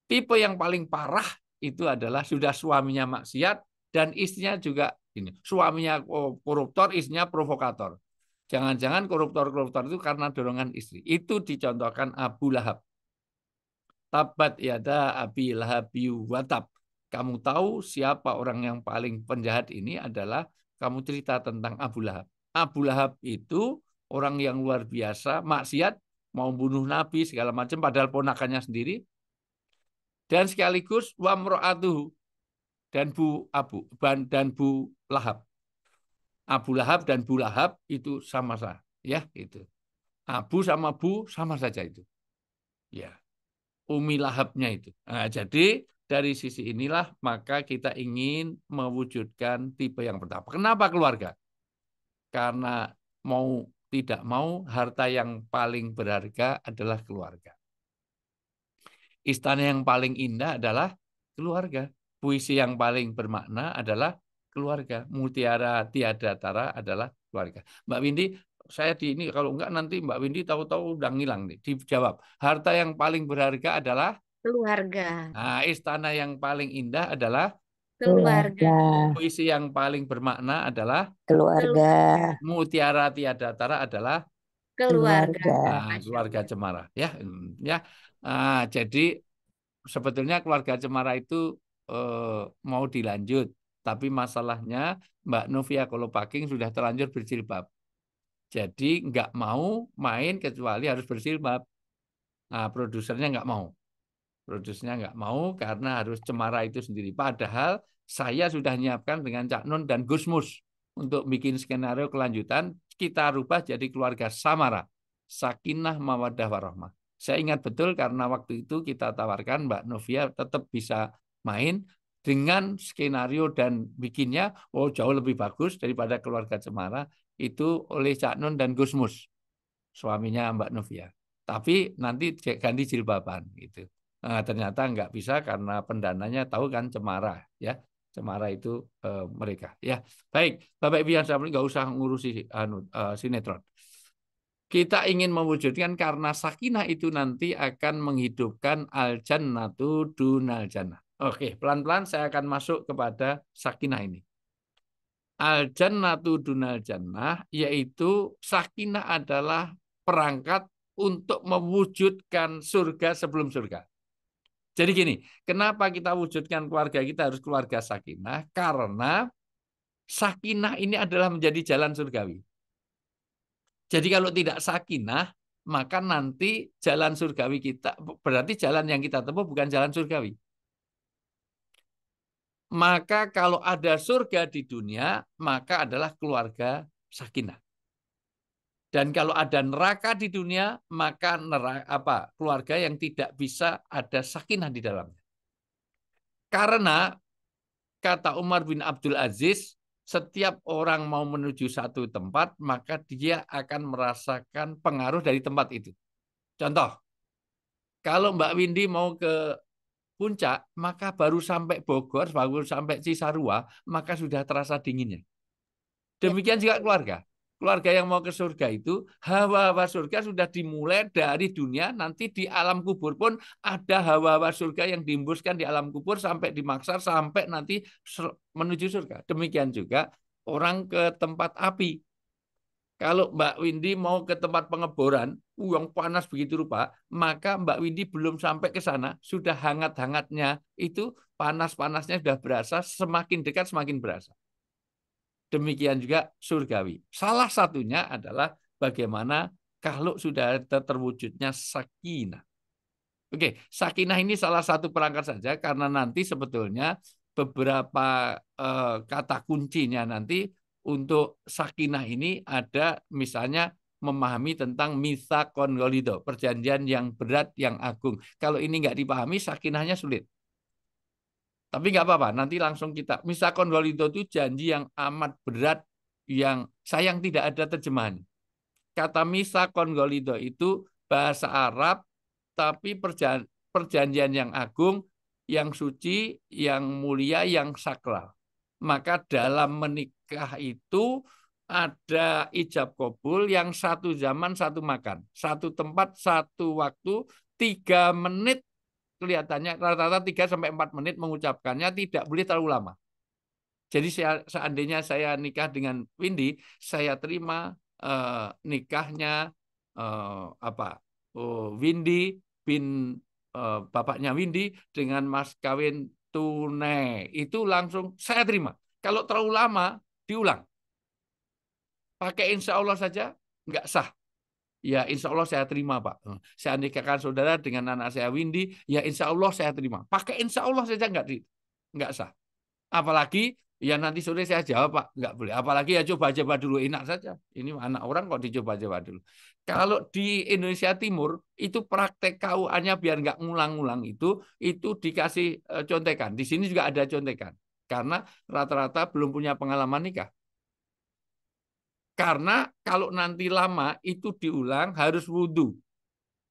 Tipe yang paling parah itu adalah sudah suaminya maksiat dan istrinya juga ini, suaminya koruptor, istrinya provokator. Jangan-jangan koruptor-koruptor itu karena dorongan istri. Itu dicontohkan Abu Lahab. Tabat yada Abi Lahab wa tab. Kamu tahu siapa orang yang paling penjahat ini adalah kamu cerita tentang Abu Lahab. Abu Lahab itu orang yang luar biasa, maksiat, mau bunuh Nabi segala macam padahal ponakannya sendiri. Dan sekaligus wa mra'atuhu dan Bu Lahab. Abu Lahab dan Bu Lahab itu sama saja, ya itu. Abu sama Bu sama saja itu. Ya. Umi Lahabnya itu. Nah, jadi dari sisi inilah maka kita ingin mewujudkan tipe yang pertama. Kenapa keluarga? Karena mau tidak mau harta yang paling berharga adalah keluarga. Istana yang paling indah adalah keluarga. Puisi yang paling bermakna adalah keluarga. Mutiara tiada tara adalah keluarga. Mbak Windy, saya di ini kalau enggak nanti Mbak Windy tahu-tahu udah ngilang nih. Dijawab. Harta yang paling berharga adalah Keluarga. Nah, istana yang paling indah adalah Keluarga. puisi yang paling bermakna adalah Keluarga. mutiara tiada tara adalah Keluarga. keluarga Cemara ya. Jadi sebetulnya keluarga Cemara itu mau dilanjut Tapi masalahnya Mbak Novia Kolopaking sudah terlanjur berjilbab. Jadi nggak mau main kecuali harus berjilbab. Nah, produsernya nggak mau. Produsernya nggak mau karena harus Cemara itu sendiri. Padahal saya sudah menyiapkan dengan Cak Nun dan Gusmus untuk bikin skenario kelanjutan. Kita rubah jadi keluarga Samara. Sakinah, Mawaddah, Warahmah. Saya ingat betul karena waktu itu kita tawarkan Mbak Novia tetap bisa main dengan skenario dan bikinnya jauh lebih bagus daripada keluarga Cemara itu oleh Cak Nun dan Gusmus, suaminya Mbak Novia. Tapi nanti ganti jilbaban gitu. Nah, ternyata nggak bisa karena pendananya tahu kan Cemara ya. Cemara itu mereka ya. Baik, Bapak Ibu yang saya nggak usah ngurusi sinetron. Kita ingin mewujudkan karena sakinah itu nanti akan menghidupkan al-jannatu dunal jannah. Oke, pelan-pelan saya akan masuk kepada sakinah ini. Al-jannatu dunal jannah, yaitu sakinah adalah perangkat untuk mewujudkan surga sebelum surga. Jadi gini, kenapa kita wujudkan keluarga kita harus keluarga sakinah? Karena sakinah ini adalah menjadi jalan surgawi. Jadi kalau tidak sakinah, maka nanti jalan surgawi kita, berarti jalan yang kita tempuh bukan jalan surgawi. Maka kalau ada surga di dunia, maka adalah keluarga sakinah. Dan kalau ada neraka di dunia, maka keluarga yang tidak bisa ada sakinah di dalamnya. Karena kata Umar bin Abdul Aziz, setiap orang mau menuju satu tempat, maka dia akan merasakan pengaruh dari tempat itu. Contoh, kalau Mbak Windy mau ke puncak, maka baru sampai Bogor, baru sampai Cisarua, maka sudah terasa dinginnya. Demikian juga keluarga. Keluarga yang mau ke surga itu, hawa-hawa surga sudah dimulai dari dunia, nanti di alam kubur pun ada hawa-hawa surga yang dihembuskan di alam kubur sampai di mahsyar, sampai nanti menuju surga. Demikian juga orang ke tempat api. Kalau Mbak Windy mau ke tempat pengeboran, yang panas begitu rupa, maka Mbak Windy belum sampai ke sana, sudah hangat-hangatnya itu, panas-panasnya sudah berasa, semakin dekat semakin berasa. Demikian juga surgawi. Salah satunya adalah bagaimana kalau sudah terwujudnya sakinah. Oke, sakinah ini salah satu perangkat saja karena nanti sebetulnya beberapa kata kuncinya nanti untuk sakinah ini ada misalnya memahami tentang mitsaqon ghalidho, perjanjian yang berat, yang agung. Kalau ini nggak dipahami, sakinahnya sulit. Tapi nggak apa-apa, nanti langsung kita. Mitsaqon ghalidho itu janji yang amat berat, yang sayang tidak ada terjemahan. Kata mitsaqon ghalidho itu bahasa Arab, tapi perjanjian yang agung, yang suci, yang mulia, yang sakral. Maka dalam menikah itu ada ijab kabul yang satu zaman, satu makan. Satu tempat, satu waktu, 3 menit kelihatannya, rata-rata 3-4 menit mengucapkannya, tidak boleh terlalu lama. Jadi seandainya saya nikah dengan Windy, saya terima nikahnya Windy bin bapaknya Windy dengan mas kawin tunai. Itu langsung saya terima. Kalau terlalu lama, diulang. Pakai insya Allah saja, nggak sah. Ya insya Allah saya terima Pak. Saya nikahkan saudara dengan anak saya Windy, ya insya Allah saya terima. Pakai insya Allah saja nggak sah. Apalagi ya nanti sore saya jawab Pak, nggak boleh. Apalagi ya coba-coba dulu, enak saja. Ini anak orang kok dicoba-coba dulu. Kalau di Indonesia Timur itu praktek KUA-nya biar nggak ngulang-ngulang itu dikasih contekan. Di sini juga ada contekan. Karena rata-rata belum punya pengalaman nikah. Karena kalau nanti lama itu diulang harus wudhu.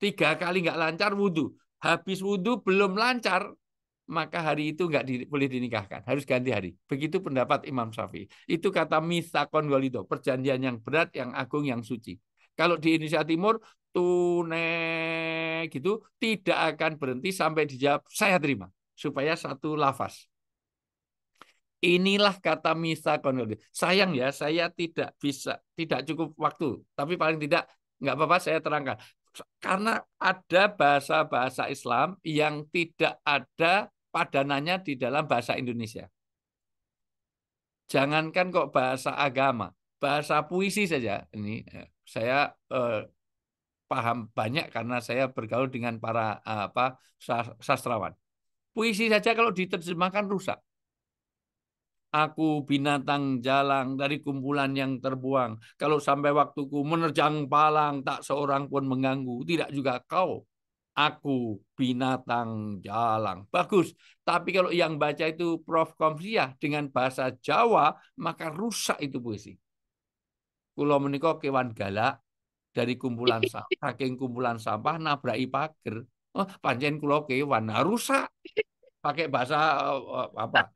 3 kali nggak lancar wudhu. Habis wudhu belum lancar, maka hari itu nggak boleh dinikahkan. Harus ganti hari. Begitu pendapat Imam Syafi'i. Itu kata mitsaqon ghalidho, perjanjian yang berat, yang agung, yang suci. Kalau di Indonesia Timur, tunai gitu, tidak akan berhenti sampai dijawab, saya terima. Supaya satu lafaz. Inilah kata mitsaqon ghalidho. Sayang ya, saya tidak cukup waktu. Tapi paling tidak, nggak apa-apa saya terangkan. Karena ada bahasa-bahasa Islam yang tidak ada padanannya di dalam bahasa Indonesia. Jangankan kok bahasa agama, bahasa puisi saja. Ini saya paham banyak karena saya bergaul dengan para sastrawan. Puisi saja kalau diterjemahkan rusak. Aku binatang jalang dari kumpulan yang terbuang. Kalau sampai waktuku menerjang palang, tak seorang pun mengganggu. Tidak juga kau. Aku binatang jalang. Bagus. Tapi kalau yang baca itu Prof. Komsiah dengan bahasa Jawa, maka rusak itu puisi. Kulo menika kewan galak dari kumpulan saking kumpulan sampah nabraki pager. Oh, pancen kulo kewan. Nah, rusak. Pakai bahasa apa?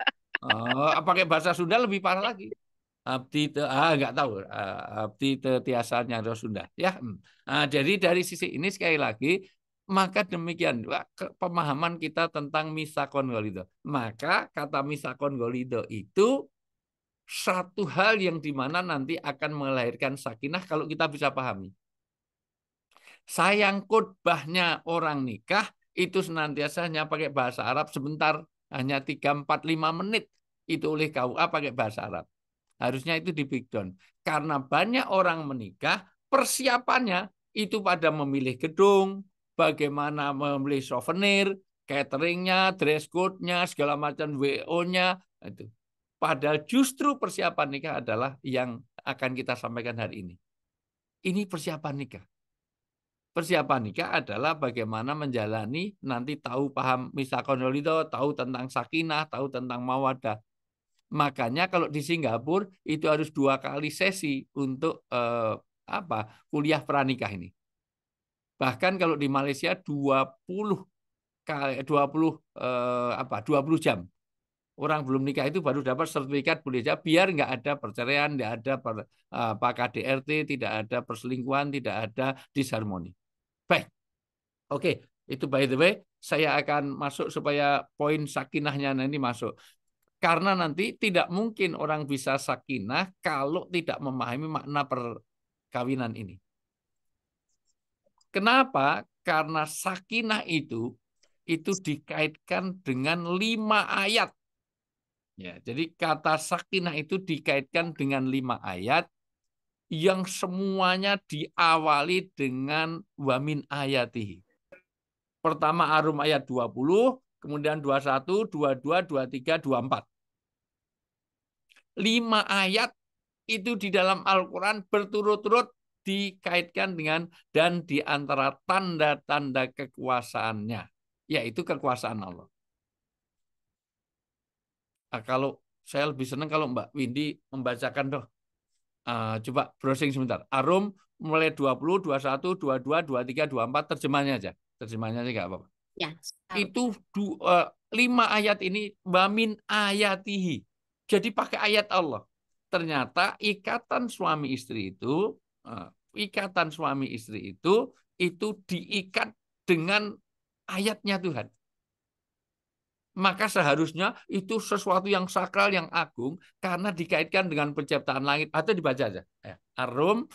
Pakai bahasa Sunda lebih parah lagi. Abdi nggak tahu. Abdi tiasanya Sunda. Ya. Jadi dari sisi ini sekali lagi, maka demikian pemahaman kita tentang misakon golido. Maka kata misakon golido itu satu hal yang dimana nanti akan melahirkan sakinah kalau kita bisa pahami. Sayang khutbahnya orang nikah itu senantiasa hanya pakai bahasa Arab sebentar, hanya 3, 4, 5 menit itu oleh KUA pakai bahasa Arab. Harusnya itu di breakdown. Karena banyak orang menikah, persiapannya itu pada memilih gedung, bagaimana memilih souvenir, cateringnya, dress code-nya, segala macam WO-nya. Itu. Padahal justru persiapan nikah adalah yang akan kita sampaikan hari ini. Ini persiapan nikah. Persiapan nikah adalah bagaimana menjalani nanti tahu paham misakon golido, tahu tentang sakinah, tahu tentang mawadah. Makanya kalau di Singapura itu harus 2 kali sesi untuk kuliah pranikah ini. Bahkan kalau di Malaysia 20 jam. Orang belum nikah itu baru dapat sertifikat boleh aja biar nggak ada perceraian, nggak ada KDRT, tidak ada perselingkuhan, tidak ada disharmoni. Baik, oke, itu by the way saya akan masuk supaya poin sakinahnya nanti masuk. Karena nanti tidak mungkin orang bisa sakinah kalau tidak memahami makna perkawinan ini. Kenapa? Karena sakinah itu dikaitkan dengan 5 ayat. Ya, jadi kata sakinah itu dikaitkan dengan 5 ayat yang semuanya diawali dengan wamin ayatihi. Pertama Arum ayat 20, kemudian 21, 22, 23, 24. 5 ayat itu di dalam Al-Quran berturut-turut dikaitkan dengan dan di antara tanda-tanda kekuasaannya, yaitu kekuasaan Allah. Kalau saya lebih senang kalau Mbak Windy membacakan doh. Coba browsing sebentar. Arum mulai 20, 21, 22, 23, 24 terjemahnya aja. Terjemahnya aja nggak apa-apa. Ya. Itu 5 ayat ini wamin ayatihi. Jadi pakai ayat Allah. Ternyata ikatan suami istri itu diikat dengan ayatnya Tuhan. Maka seharusnya itu sesuatu yang sakral, yang agung, karena dikaitkan dengan penciptaan langit. Atau dibaca aja. Ar-Rum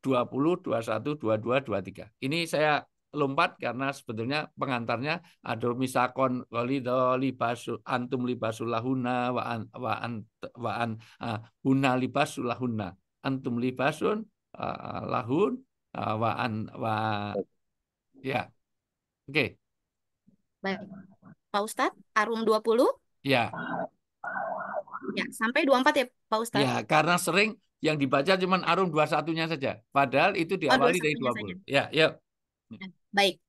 20, 21, 22, 23. Ini saya lompat karena sebetulnya pengantarnya ada misakon golido libasul antum libasulahuna huna libasulahuna antum libasun lahun ya. Oke. Baik. Pak Ustadz, Arum 20? Ya. Ya, sampai 24 ya Pak Ustadz? Ya, karena sering yang dibaca cuma Arum 21-nya saja. Padahal itu diawali dari 20. Ya, ya. Baik.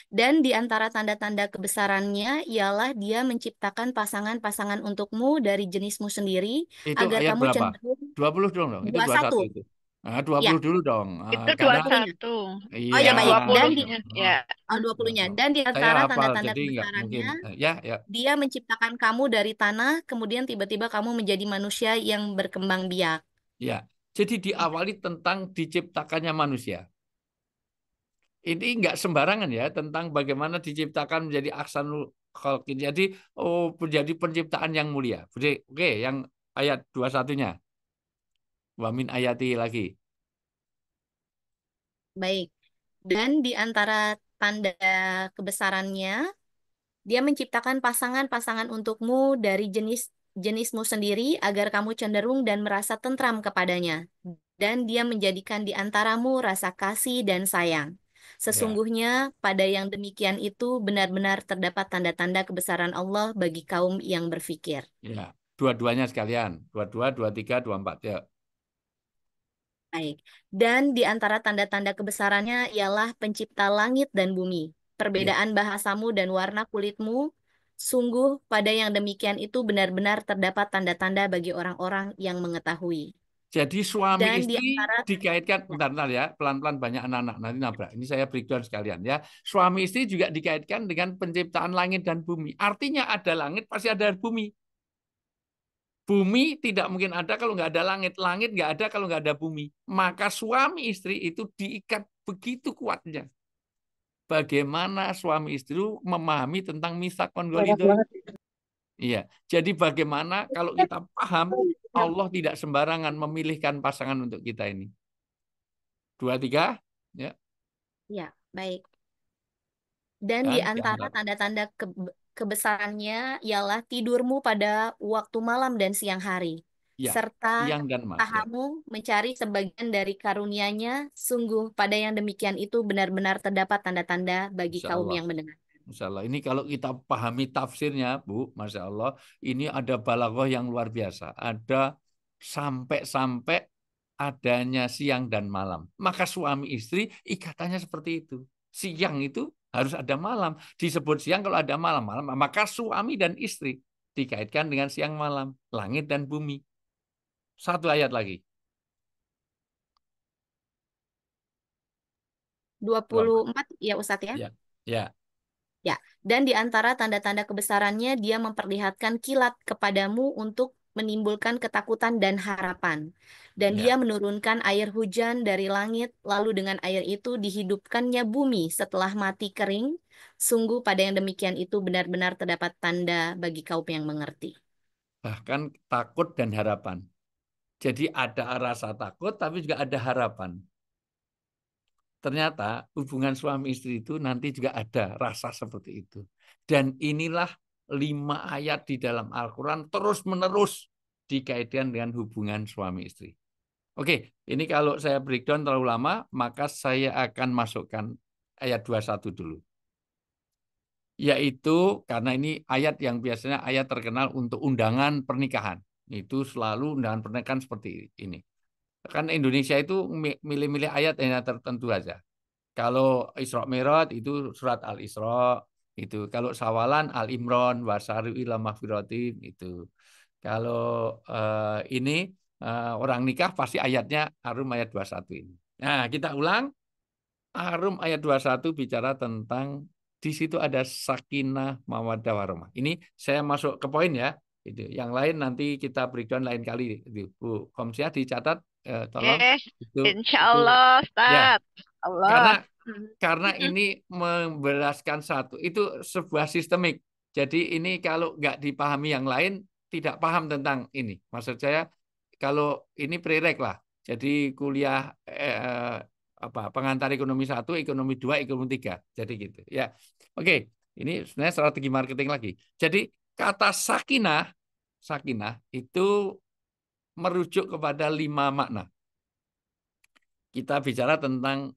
Dan di antara tanda-tanda kebesarannya ialah dia menciptakan pasangan-pasangan untukmu dari jenismu sendiri Itu agar ayat kamu berapa? cenderung 20 dong. Itu 21 itu. 20 ya. dulu dong. Itu Karena 21. Oh ya baik. Dan di 20-nya. Ya. 20-nya. Dan di saya antara hafal, tanda-tanda jadi nggak mungkin. kebesarannya, Ya. dia menciptakan kamu dari tanah, kemudian tiba-tiba kamu menjadi manusia yang berkembang biak. Ya. Jadi diawali tentang diciptakannya manusia. Ini nggak sembarangan ya tentang bagaimana diciptakan menjadi ahsanul khalqin. Jadi menjadi penciptaan yang mulia. Oke, yang ayat 21-nya. Wa min ayati lagi. Baik. Dan di antara tanda kebesarannya, dia menciptakan pasangan-pasangan untukmu dari jenis jenismu sendiri agar kamu cenderung dan merasa tentram kepadanya, dan dia menjadikan di antaramu rasa kasih dan sayang. Ya, Sesungguhnya pada yang demikian itu benar-benar terdapat tanda-tanda kebesaran Allah bagi kaum yang berfikir. ya. Dua-duanya sekalian. Dua-dua, dua tiga, dua empat. Ya, Baik. Dan di antara tanda-tanda kebesarannya ialah pencipta langit dan bumi. ya. Perbedaan bahasamu dan warna kulitmu, sungguh pada yang demikian itu benar-benar terdapat tanda-tanda bagi orang-orang yang mengetahui. Jadi suami Dan di istri antara dikaitkan, ya, bentar ya, pelan-pelan banyak anak-anak nanti nabrak. Ini saya breakdown sekalian ya. Suami istri juga dikaitkan dengan penciptaan langit dan bumi. Artinya ada langit pasti ada bumi. Bumi tidak mungkin ada kalau nggak ada langit. Langit nggak ada kalau nggak ada bumi. Maka suami istri itu diikat begitu kuatnya. Bagaimana suami istri memahami tentang misakon Banyak itu? banget. Iya. Jadi bagaimana kalau kita paham Allah tidak sembarangan memilihkan pasangan untuk kita ini. Dua, tiga. Ya. ya, baik. Dan di Dan di antara antara. tanda-tanda kebesarannya ialah tidurmu pada waktu malam dan siang hari, Ya. serta Siang dan malam. Ya. usahamu mencari sebagian dari karunia-Nya. Sungguh pada yang demikian itu benar-benar terdapat tanda-tanda bagi Insya kaum Allah. yang mendengar. Insya Allah. Ini kalau kita pahami tafsirnya, Bu, Masya Allah, ini ada balaghah yang luar biasa. Ada sampai-sampai adanya siang dan malam. Maka suami istri ikatannya seperti itu. Siang itu harus ada malam. Disebut siang kalau ada malam. Maka suami dan istri dikaitkan dengan siang malam. Langit dan bumi. Satu ayat lagi. 24 ya Ustadz ya. Ya, ya, Ya, dan di antara tanda-tanda kebesarannya dia memperlihatkan kilat kepadamu untuk menimbulkan ketakutan dan harapan. Dan ya. dia menurunkan air hujan dari langit, lalu dengan air itu dihidupkannya bumi setelah mati kering. Sungguh pada yang demikian itu benar-benar terdapat tanda bagi kaum yang mengerti. Bahkan takut dan harapan. Jadi ada rasa takut, tapi juga ada harapan. Ternyata hubungan suami istri itu nanti juga ada rasa seperti itu. Dan inilah 5 ayat di dalam Al-Quran terus-menerus dikaitkan dengan hubungan suami istri. Oke, ini kalau saya breakdown terlalu lama, maka saya akan masukkan ayat 21 dulu. Yaitu karena ini ayat yang biasanya ayat terkenal untuk undangan pernikahan. Itu selalu undangan pernikahan seperti ini. Kan Indonesia itu milih-milih ayat yang tertentu aja. Kalau Isra Mi'raj itu surat Al-Isra itu. Kalau Sawalan Al-Imran wasari'u ila maghfiratin itu. Kalau ini orang nikah pasti ayatnya Arum ayat 21 ini. Nah, kita ulang. Arum ayat 21 bicara tentang di situ ada sakinah mawaddah warahmah. Ini saya masuk ke poin ya. Itu. Yang lain nanti kita breakdown lain kali. Itu. Bu Komsyah dicatat tolong Insya itu Allah, ya. Ustaz. Allah. Karena ini membelaskan satu, itu sebuah sistemik. Jadi ini kalau nggak dipahami yang lain, tidak paham tentang ini. Maksud saya, kalau ini prerek lah. Jadi kuliah pengantar ekonomi 1, ekonomi 2, ekonomi 3. Jadi gitu. Ya, oke. Ini sebenarnya strategi marketing lagi. Jadi kata sakinah itu merujuk kepada 5 makna. Kita bicara tentang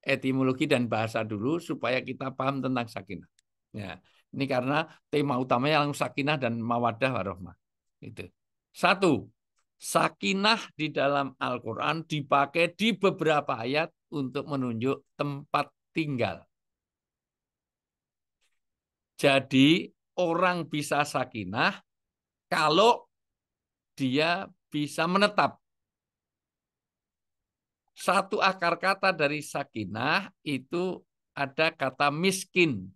etimologi dan bahasa dulu supaya kita paham tentang sakinah. Ya, ini karena tema utamanya langsung sakinah dan mawaddah warahmah. Itu. 1. Sakinah di dalam Al-Qur'an dipakai di beberapa ayat untuk menunjuk tempat tinggal. Jadi orang bisa sakinah kalau dia bisa menetap. Satu akar kata dari sakinah itu ada kata miskin.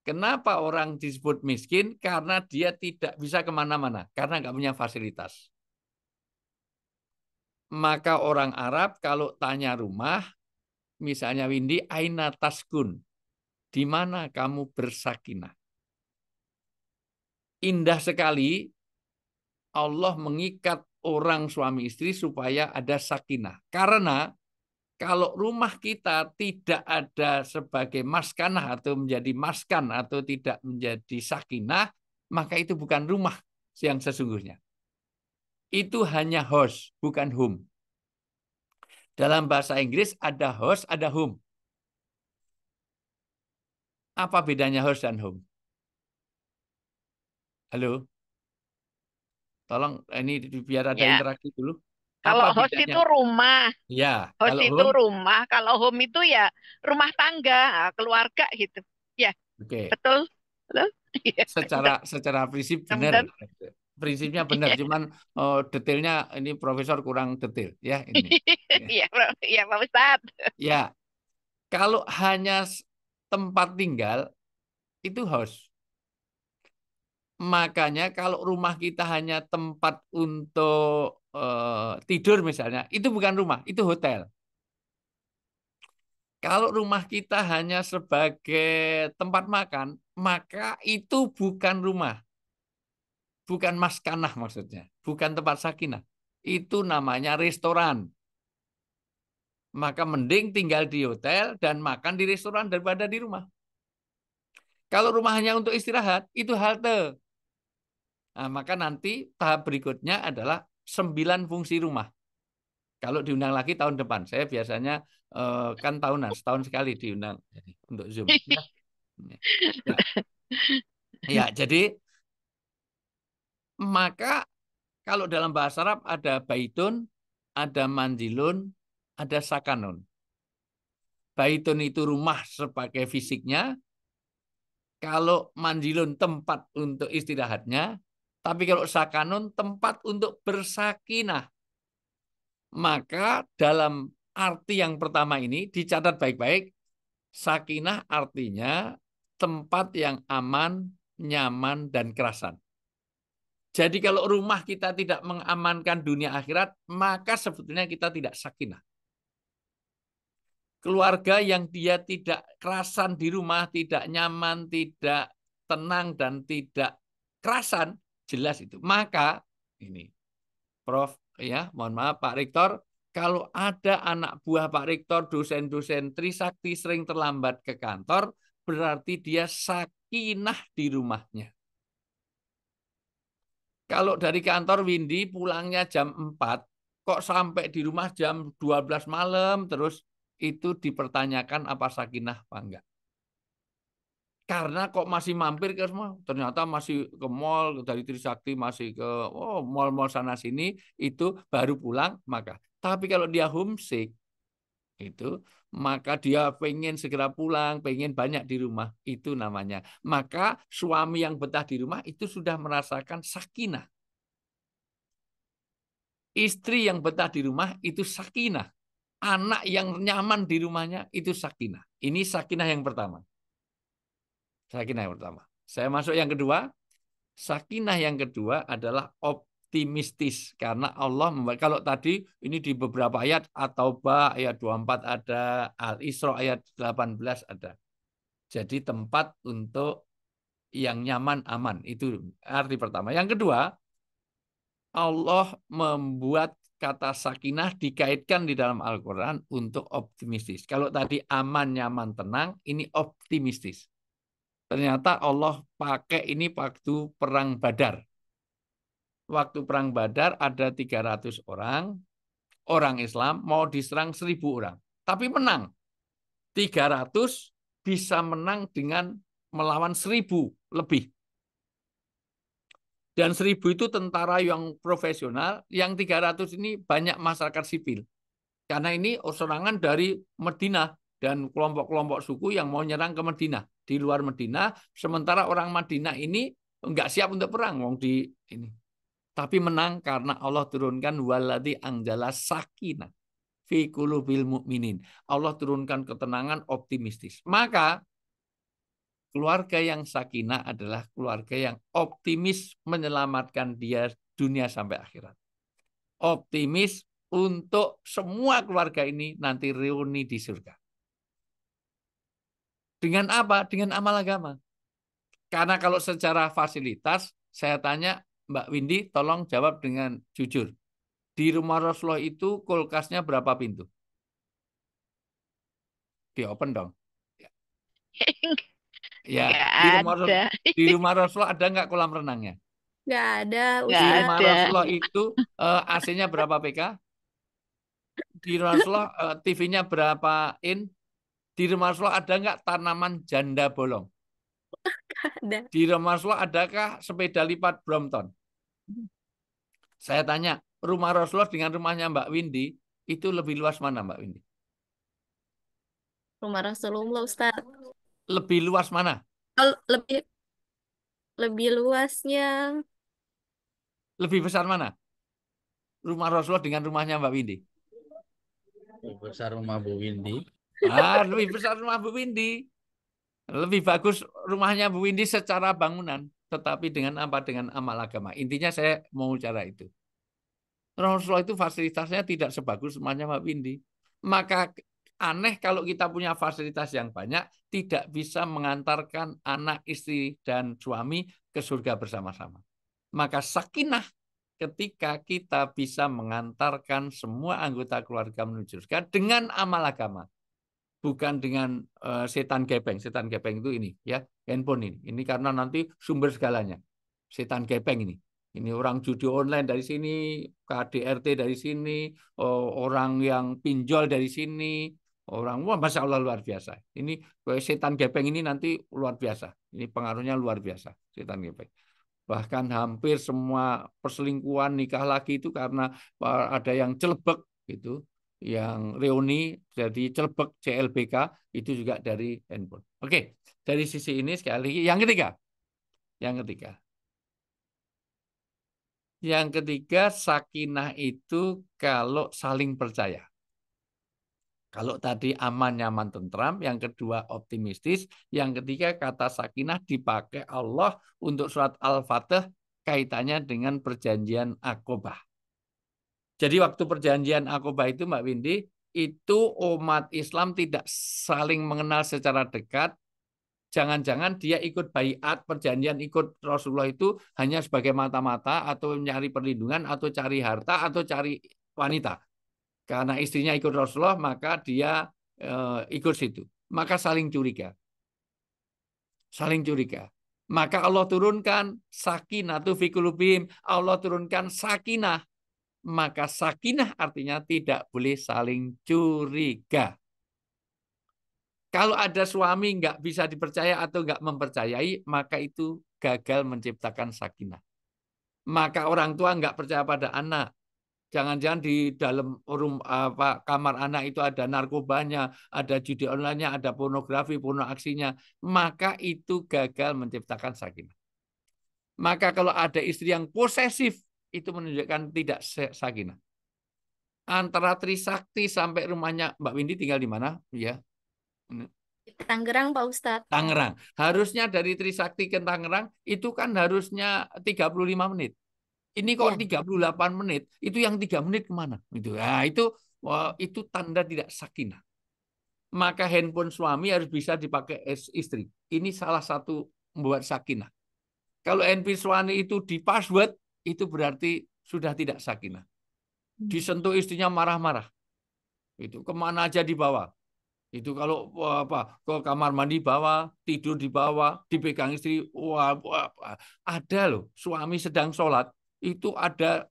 Kenapa orang disebut miskin? Karena dia tidak bisa kemana-mana. Karena nggak punya fasilitas. Maka orang Arab kalau tanya rumah, misalnya Windy, aina taskun. Di mana kamu bersakinah? Indah sekali Allah mengikat orang suami istri supaya ada sakinah. Karena kalau rumah kita tidak ada sebagai maskanah atau menjadi maskan atau tidak menjadi sakinah, maka itu bukan rumah. yang sesungguhnya. Itu hanya host, bukan home. Dalam bahasa Inggris ada host, ada home. Apa bedanya host dan home? Halo? Tolong ini biar ada Ya, interaksi dulu. kalau Apa host itu bedanya? rumah, Ya, host kalau itu home, rumah, kalau home itu ya rumah tangga, keluarga gitu. Ya, oke. betul. Halo? Iya, Secara prinsip benar. benar. Prinsipnya benar, cuman detailnya ini profesor kurang detail ya ini. Ya. Iya, iya Pak Ustadz. Ya, kalau hanya tempat tinggal itu host. Makanya kalau rumah kita hanya tempat untuk tidur misalnya, itu bukan rumah, itu hotel. Kalau rumah kita hanya sebagai tempat makan, maka itu bukan rumah. Bukan maskanah maksudnya. Bukan tempat sakinah. Itu namanya restoran. Maka mending tinggal di hotel dan makan di restoran daripada di rumah. Kalau rumah hanya untuk istirahat, itu halte. Nah, maka nanti tahap berikutnya adalah 9 fungsi rumah. Kalau diundang lagi tahun depan, saya biasanya kan tahunan, setahun sekali diundang untuk Zoom. Ya, ya, ya. Jadi maka kalau dalam bahasa Arab ada baitun, ada manzilun, ada sakanun. Baitun itu rumah sebagai fisiknya, kalau manzilun tempat untuk istirahatnya, tapi kalau sakanun tempat untuk bersakinah. Maka dalam arti yang pertama ini dicatat baik-baik, sakinah artinya tempat yang aman, nyaman, dan kerasan. Jadi kalau rumah kita tidak mengamankan dunia akhirat, maka sebetulnya kita tidak sakinah. Keluarga yang dia tidak kerasan di rumah, tidak nyaman, tidak tenang, dan tidak kerasan, jelas itu. Maka ini, Prof, ya, mohon maaf Pak Rektor, kalau ada anak buah Pak Rektor, dosen-dosen Trisakti sering terlambat ke kantor, berarti dia sakinah di rumahnya. Kalau dari kantor Windy pulangnya jam 4, kok sampai di rumah jam 12 malam, terus itu dipertanyakan apa sakinah apa enggak. Karena kok masih mampir ke semua, ternyata masih ke mall, dari Trisakti masih ke mall-mall sana sini, itu baru pulang, maka. Tapi kalau dia homesick, itu maka dia pengen segera pulang, pengen banyak di rumah, itu namanya. Maka suami yang betah di rumah itu sudah merasakan sakinah. Istri yang betah di rumah itu sakinah. Anak yang nyaman di rumahnya itu sakinah. Ini sakinah yang pertama. Sakinah yang pertama. Saya masuk yang kedua. Sakinah yang kedua adalah optimistis. Karena Allah membuat, kalau tadi ini di beberapa ayat, At-Taubah ayat 24 ada, Al-Isra ayat 18 ada. Jadi tempat untuk yang nyaman, aman. Itu arti pertama. Yang kedua, Allah membuat kata sakinah dikaitkan di dalam Al-Quran untuk optimistis. Kalau tadi aman, nyaman, tenang, ini optimistis. Ternyata Allah pakai ini waktu perang Badar. Waktu perang Badar ada 300 orang Islam mau diserang 1.000 orang. Tapi menang. 300 bisa menang dengan melawan 1.000 lebih. Dan 1.000 itu tentara yang profesional, yang 300 ini banyak masyarakat sipil. Karena ini serangan dari Madinah dan kelompok-kelompok suku yang mau nyerang ke Madinah. Di luar Madinah, sementara orang Madinah ini enggak siap untuk perang. Di ini. Tapi menang karena Allah turunkan waladzi anzala sakinah fi qulubil mu'minin. Allah turunkan ketenangan optimistis. Maka keluarga yang sakinah adalah keluarga yang optimis menyelamatkan dia dunia sampai akhirat. Optimis untuk semua keluarga ini nanti reuni di surga. Dengan apa? Dengan amal agama. Karena kalau secara fasilitas, saya tanya Mbak Windy, tolong jawab dengan jujur. Di rumah Rasulullah itu kulkasnya berapa pintu? Di open dong. Ya, Nggak di ada. rumah Rasulullah ada nggak kolam renangnya? Nggak ada, Nggak Di Ustadz. rumah ada. Rasulullah itu AC-nya berapa PK? Di rumah Rasulullah TV-nya berapa in? Di rumah Rasulullah ada nggak tanaman janda bolong? Ada. Di rumah Rasulullah adakah sepeda lipat Brompton? Saya tanya, rumah Rasulullah dengan rumahnya Mbak Windy itu lebih luas mana Mbak Windy? Rumah Rasulullah, Ustadz. Lebih luas mana? Kalau lebih lebih luasnya Lebih besar mana? Rumah Rasulullah dengan rumahnya Mbak Windy? Besar rumah Bu Windy. Lebih besar rumah Bu Windy. Lebih bagus rumahnya Bu Windy secara bangunan. Tetapi dengan apa? Dengan amal agama. Intinya saya mau cara itu. Rasulullah itu fasilitasnya tidak sebagus rumahnya Mbak Windy. Maka aneh kalau kita punya fasilitas yang banyak, tidak bisa mengantarkan anak, istri, dan suami ke surga bersama-sama. Maka sakinah ketika kita bisa mengantarkan semua anggota keluarga menuju surga dengan amal agama. Bukan dengan setan gepeng. Setan gepeng itu ini, ya, handphone ini. Ini karena nanti sumber segalanya. Setan gepeng ini. Ini orang judi online dari sini, KDRT dari sini, orang yang pinjol dari sini, orang, wah, Masya Allah luar biasa. Ini setan gepeng ini nanti luar biasa. Ini pengaruhnya luar biasa, setan gepeng. Bahkan hampir semua perselingkuhan nikah lagi itu karena ada yang celebek gitu, yang reuni jadi celebek CLBK itu juga dari handphone. Oke, dari sisi ini sekali lagi yang ketiga. Yang ketiga, sakinah itu kalau saling percaya. Kalau tadi aman, nyaman, tentram. Yang kedua, optimistis. Yang ketiga, kata sakinah dipakai Allah untuk surat Al-Fatih kaitannya dengan perjanjian Aqobah. Jadi waktu perjanjian Aqobah itu, Mbak Windy, itu umat Islam tidak saling mengenal secara dekat. Jangan-jangan dia ikut baiat, perjanjian ikut Rasulullah itu hanya sebagai mata-mata atau mencari perlindungan atau cari harta atau cari wanita. Karena istrinya ikut Rasulullah, maka dia ikut situ. Maka saling curiga. Saling curiga. Maka Allah turunkan sakinah fi qulubihim. Allah turunkan sakinah. Maka sakinah artinya tidak boleh saling curiga. Kalau ada suami nggak bisa dipercaya atau nggak mempercayai, maka itu gagal menciptakan sakinah. Maka orang tua nggak percaya pada anak. Jangan-jangan di dalam kamar anak itu ada narkobanya, ada judi online-nya, ada pornografi, porno aksinya. Maka itu gagal menciptakan sakinah. Maka kalau ada istri yang posesif, itu menunjukkan tidak sakinah. Antara Trisakti sampai rumahnya Mbak Windy tinggal di mana? Ya. Tangerang, Pak Ustadz. Tangerang. Harusnya dari Trisakti ke Tangerang itu kan harusnya 35 menit. Ini kok 38 menit. Itu yang 3 menit kemana? Nah, itu tanda tidak sakinah. Maka handphone suami harus bisa dipakai istri. Ini salah satu membuat sakinah. Kalau handphone suami itu di password, itu berarti sudah tidak sakinah. Disentuh istrinya marah-marah. Itu kemana aja dibawa. Itu kalau ke kamar mandi bawa, tidur di bawah, dipegang istri, ada loh suami sedang sholat, itu ada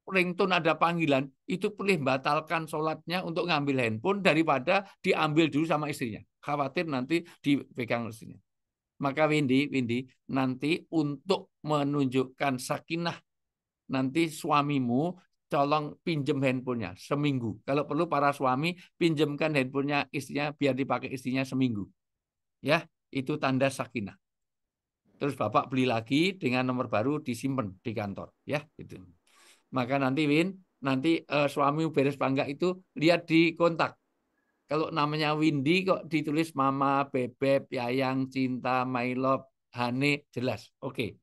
ringtone, ada panggilan, itu pilih batalkan sholatnya untuk ngambil handphone daripada diambil dulu sama istrinya. Khawatir nanti dipegang istrinya. Maka Windy, nanti untuk menunjukkan sakinah, nanti suamimu tolong pinjem handphonenya seminggu. Kalau perlu para suami pinjemkan handphonenya istrinya biar dipakai istrinya seminggu. Ya, itu tanda sakinah. Terus Bapak beli lagi dengan nomor baru disimpan di kantor. Ya, gitu. Maka nanti nanti suami beres bangga itu lihat di kontak. Kalau namanya Windy kok ditulis Mama, Bebek, Yayang, Cinta, My Love, Hane, jelas. Oke.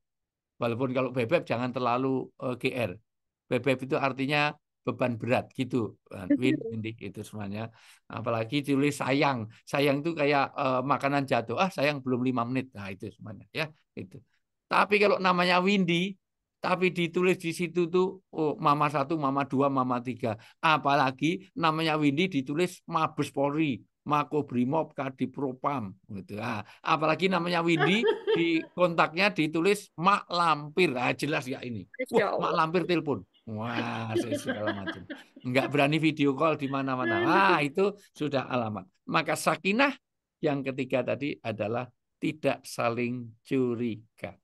Walaupun kalau Bebek jangan terlalu GR. Bebek itu artinya beban berat gitu. Windy itu semuanya. Apalagi tulis sayang. Sayang itu kayak makanan jatuh. Sayang belum 5 menit. Nah, itu semuanya ya, itu. Tapi kalau namanya Windy tapi ditulis di situ tuh Mama 1, Mama 2, Mama 3. Apalagi namanya Windy ditulis Mabes Polri, Makobrimob, Kadipropam gitu. Nah, apalagi namanya Windy di kontaknya ditulis Mak Lampir. Ah, jelas ya ini. Masya Wah, Mak Allah. Lampir telepon. Wah, segala macam. Enggak berani video call di mana-mana. Wah, itu sudah alamat. Maka sakinah yang ketiga tadi adalah tidak saling curiga.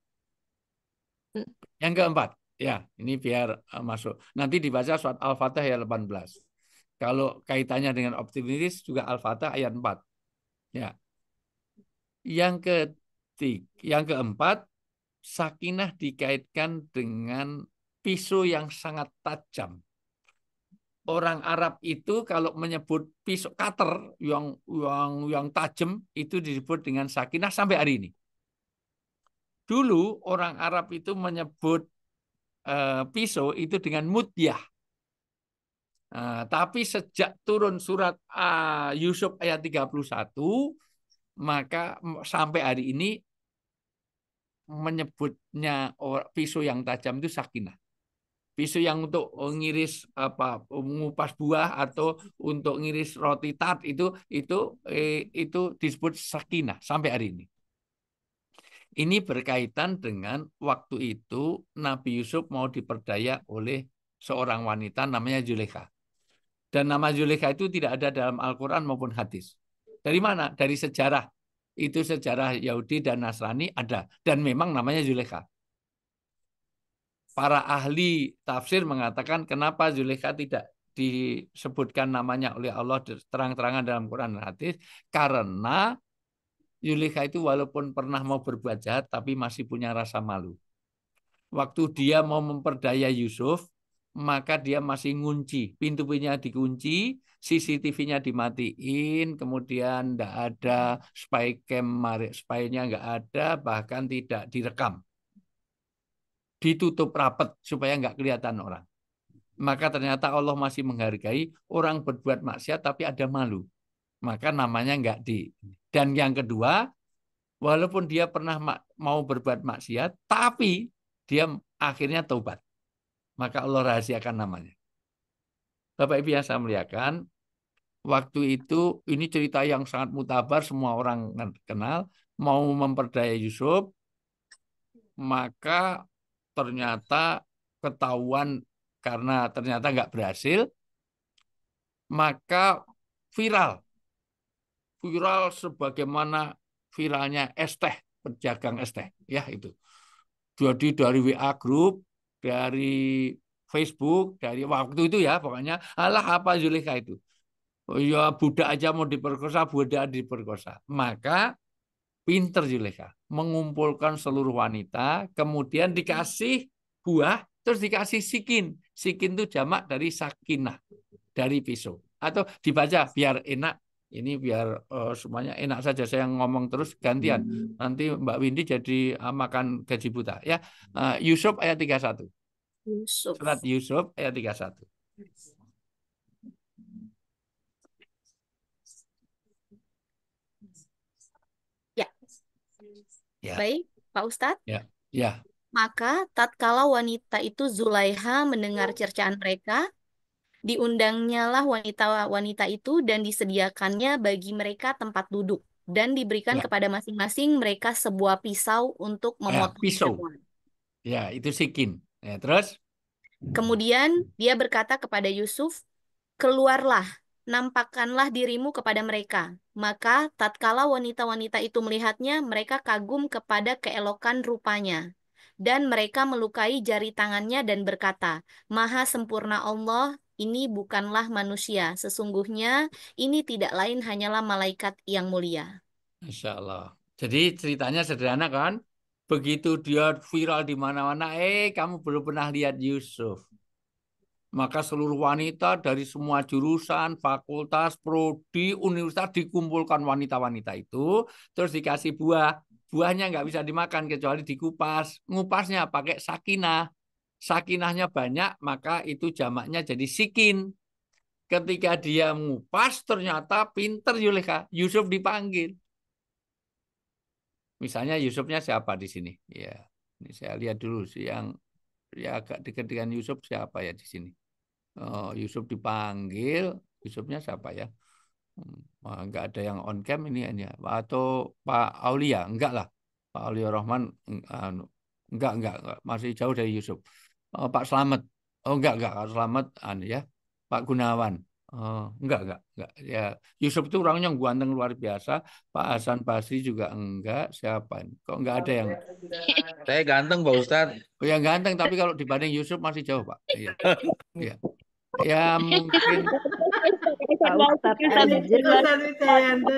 Yang keempat, ya, ini biar masuk. Nanti dibaca surat Al-Fatih ayat 18. Kalau kaitannya dengan optimis juga Al-Fatih ayat 4. Ya. Yang keempat, sakinah dikaitkan dengan pisau yang sangat tajam. Orang Arab itu kalau menyebut pisau cutter yang tajam itu disebut dengan sakinah sampai hari ini. Dulu orang Arab itu menyebut pisau itu dengan mudyah. Tapi sejak turun surat Yusuf ayat 31, maka sampai hari ini menyebutnya pisau yang tajam itu sakinah. Pisau yang untuk ngiris mengupas buah atau untuk ngiris roti tart itu disebut sakinah sampai hari ini. Ini berkaitan dengan waktu itu Nabi Yusuf mau diperdaya oleh seorang wanita namanya Zulaikha. Dan nama Zulaikha itu tidak ada dalam Al-Quran maupun hadis. Dari mana? Dari sejarah. Itu sejarah Yahudi dan Nasrani ada. Dan memang namanya Zulaikha. Para ahli tafsir mengatakan kenapa Zulaikha tidak disebutkan namanya oleh Allah terang-terangan dalam Quran dan hadis. Karena Zulaikha itu walaupun pernah mau berbuat jahat, tapi masih punya rasa malu. Waktu dia mau memperdaya Yusuf, maka dia masih ngunci. Pintu-pintunya dikunci, CCTV-nya dimatiin, kemudian tidak ada spy cam, spy-nya nggak ada, bahkan tidak direkam. Ditutup rapat supaya nggak kelihatan orang. Maka ternyata Allah masih menghargai orang berbuat maksiat, tapi ada malu. Maka namanya nggak di. Dan yang kedua, walaupun dia pernah mau berbuat maksiat, tapi dia akhirnya taubat. Maka Allah rahasiakan namanya. Bapak Ibu yang saya muliakan, waktu itu ini cerita yang sangat mutabar, semua orang kenal, mau memperdaya Yusuf, maka ternyata ketahuan karena ternyata nggak berhasil, maka viral sebagaimana viralnya es teh, pedagang es teh, ya itu. Jadi dari WA grup, dari Facebook, dari waktu itu ya pokoknya, alah apa Zulaikha itu. Oh ya budak aja mau diperkosa, budak diperkosa. Maka pinter Zulaikha mengumpulkan seluruh wanita, kemudian dikasih buah, terus dikasih sikin. Sikin itu jamak dari sakinah, dari pisau. Atau dibaca biar enak. Ini biar semuanya enak saja saya ngomong terus gantian. Nanti Mbak Windy jadi makan gaji buta ya. Yusuf ayat 31. Yusuf. Surat Yusuf ayat 31. Ya. Ya. Baik, Pak Ustadz. Ya. Ya. Maka tatkala wanita itu Zulaikha mendengar cercaan mereka, diundangnya lah wanita-wanita itu dan disediakannya bagi mereka tempat duduk dan diberikan Ya. kepada masing-masing mereka sebuah pisau untuk memotong Pisau. hewan. Ya, itu sikin. Ya, terus? Kemudian dia berkata kepada Yusuf, "Keluarlah, nampakkanlah dirimu kepada mereka." Maka tatkala wanita-wanita itu melihatnya, mereka kagum kepada keelokan rupanya. Dan mereka melukai jari tangannya dan berkata, "Maha sempurna Allah, ini bukanlah manusia. Sesungguhnya ini tidak lain hanyalah malaikat yang mulia." Insya Allah. Jadi ceritanya sederhana kan? Begitu dia viral di mana-mana, kamu belum pernah lihat Yusuf. Maka seluruh wanita dari semua jurusan, fakultas, prodi, universitas dikumpulkan wanita-wanita itu, terus dikasih buah. Buahnya nggak bisa dimakan kecuali dikupas. Ngupasnya pakai sakinah. Sakinahnya banyak, maka itu jamaknya jadi sikin. Ketika dia mengupas, ternyata pinter Zulaikha. Yusuf dipanggil. Misalnya Yusufnya siapa di sini? Ya, ini saya lihat dulu sih yang ya agak dekat dengan Yusuf siapa ya di sini. Yusuf dipanggil, Yusufnya siapa ya? Enggak ada yang on cam ini hanya atau Pak Aulia, enggak lah. Pak Aulia Rahman enggak, masih jauh dari Yusuf. Pak Slamet. Oh enggak, Pak Slamet ya. Pak Gunawan. Oh, enggak. Ya, Yusuf itu orangnya ganteng luar biasa. Pak Hasan Basri juga enggak. Siapa ini? Kok enggak ada yang Saya ganteng Pak Ustadz. Oh, yang ganteng, tapi kalau dibanding Yusuf masih jauh, Pak. Iya. Iya. Ya mungkin Pak Ustadz aja.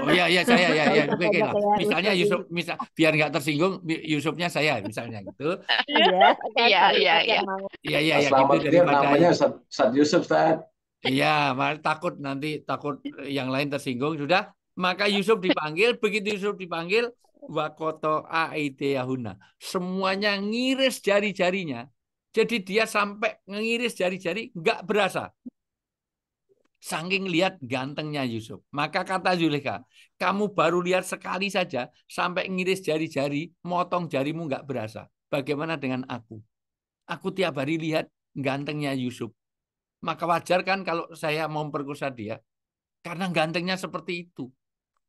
Oh iya saya ya oke lah. Misalnya Yusuf biar nggak tersinggung Yusufnya saya misalnya gitu. Iya. Iya Pak gitu Slamet ini daripada namanya Ustaz Yusuf, Ustaz. iya malah takut yang lain tersinggung sudah. Maka Yusuf dipanggil, begitu Yusuf dipanggil wakoto aideyahuna. Semuanya ngiris jari-jarinya. Jadi dia sampai ngiris jari-jari nggak berasa. Saking lihat gantengnya Yusuf. Maka kata Zulaikha, kamu baru lihat sekali saja sampai ngiris jari-jari, motong jarimu nggak berasa. Bagaimana dengan aku? Aku tiap hari lihat gantengnya Yusuf. Maka wajar kan kalau saya mau memperkosa dia. Karena gantengnya seperti itu.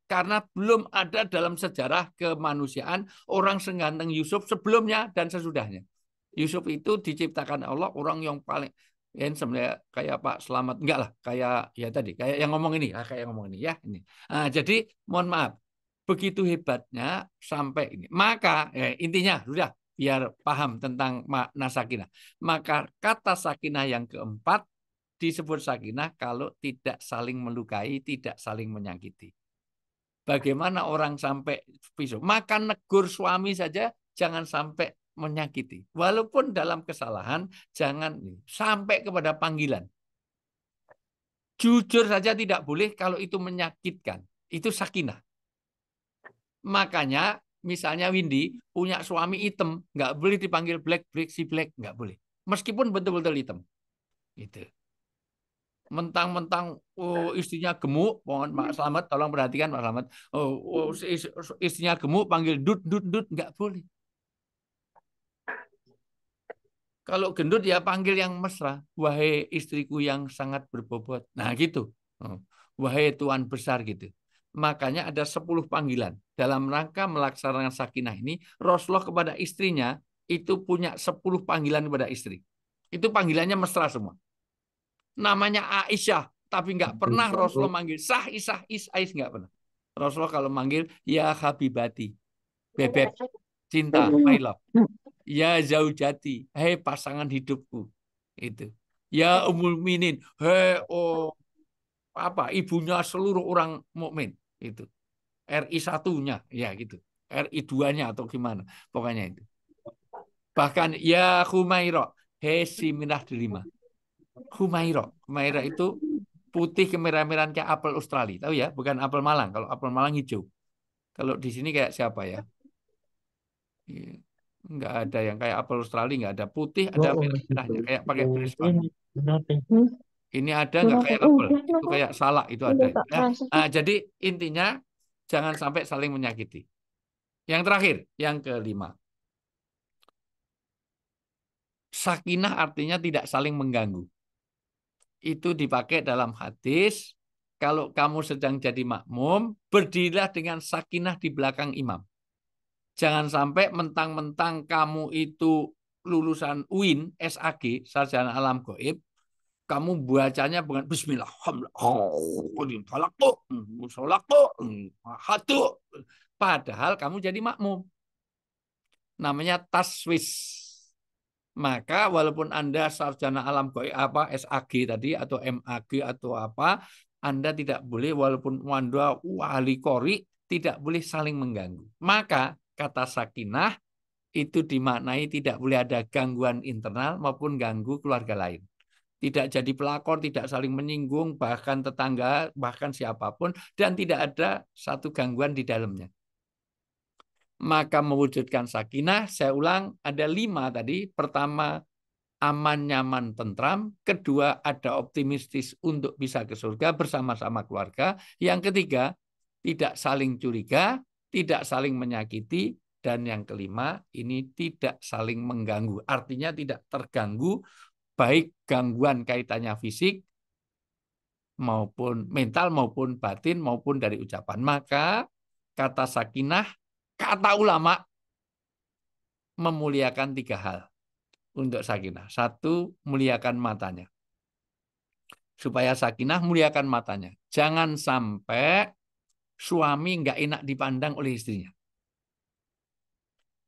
Karena belum ada dalam sejarah kemanusiaan orang seganteng Yusuf sebelumnya dan sesudahnya. Yusuf itu diciptakan Allah orang yang paling sebenarnya kayak Pak Slamet enggak lah kayak ya tadi kayak yang ngomong ini ya ini. Nah, jadi mohon maaf begitu hebatnya sampai ini. Maka intinya sudah biar paham tentang makna sakinah. Maka kata sakinah yang keempat disebut sakinah kalau tidak saling melukai, tidak saling menyakiti. Bagaimana orang sampai pisau? Maka negur suami saja jangan sampai menyakiti. Walaupun dalam kesalahan, jangan sampai kepada panggilan. Jujur saja tidak boleh kalau itu menyakitkan. Itu sakinah. Makanya misalnya Windy punya suami hitam, nggak boleh dipanggil black, si black, nggak boleh. Meskipun betul-betul hitam. Gitu. Mentang-mentang istrinya gemuk, mohon Pak Slamet, tolong perhatikan Pak Slamet. Istrinya gemuk panggil dut, nggak boleh. Kalau gendut ya panggil yang mesra, wahai istriku yang sangat berbobot. Nah gitu, wahai tuan besar gitu. Makanya ada 10 panggilan. Dalam rangka melaksanakan sakinah ini, Rasulullah kepada istrinya itu punya 10 panggilan kepada istri. Itu panggilannya mesra semua. Namanya Aisyah, tapi nggak pernah Rasulullah manggil Is nggak pernah. Rasulullah kalau manggil ya Habibati, bebek, cinta, my love. Ya zaujati, hei pasangan hidupku. Itu. Ya Ummul Minin, hei ibunya seluruh orang mukmin. Itu. RI 1-nya, ya gitu. RI 2-nya atau gimana. Pokoknya itu. Bahkan ya Humaira, hei si minah delima. Humaira itu putih kemerah-merahan kayak apel Australia, tahu ya? Bukan apel Malang. Kalau apel Malang hijau. Kalau di sini kayak siapa ya? Nggak ada yang kayak apel Australia, nggak ada putih, ada merah-merahnya kayak pakai Bridgestone. Ini ada nggak kayak apel? Itu kayak salak itu ada. Nah, jadi intinya jangan sampai saling menyakiti. Yang terakhir, yang kelima. Sakinah artinya tidak saling mengganggu. Itu dipakai dalam hadis. Kalau kamu sedang jadi makmum, berdirilah dengan sakinah di belakang imam. Jangan sampai mentang-mentang kamu itu lulusan UIN, SAG, Sarjana Alam Gaib, kamu bacanya dengan Bismillah, padahal kamu jadi makmum. Namanya taswis. Maka walaupun Anda sarjana alam gaib SAG tadi atau MAG atau apa, Anda tidak boleh walaupun Anda wali qori tidak boleh saling mengganggu. Maka kata sakinah itu dimaknai tidak boleh ada gangguan internal maupun ganggu keluarga lain. Tidak jadi pelakor, tidak saling menyinggung, bahkan tetangga, bahkan siapapun, dan tidak ada satu gangguan di dalamnya. Maka mewujudkan sakinah, saya ulang, ada 5 tadi. Pertama, aman, nyaman, tentram. Kedua, ada optimistis untuk bisa ke surga bersama-sama keluarga. Yang ketiga, tidak saling curiga, tidak saling menyakiti. Dan yang kelima, ini tidak saling mengganggu. Artinya tidak terganggu, baik gangguan kaitannya fisik, maupun mental maupun batin maupun dari ucapan. Maka kata sakinah, kata ulama memuliakan 3 hal untuk sakinah. 1, muliakan matanya. Supaya sakinah, muliakan matanya. Jangan sampai suami nggak enak dipandang oleh istrinya.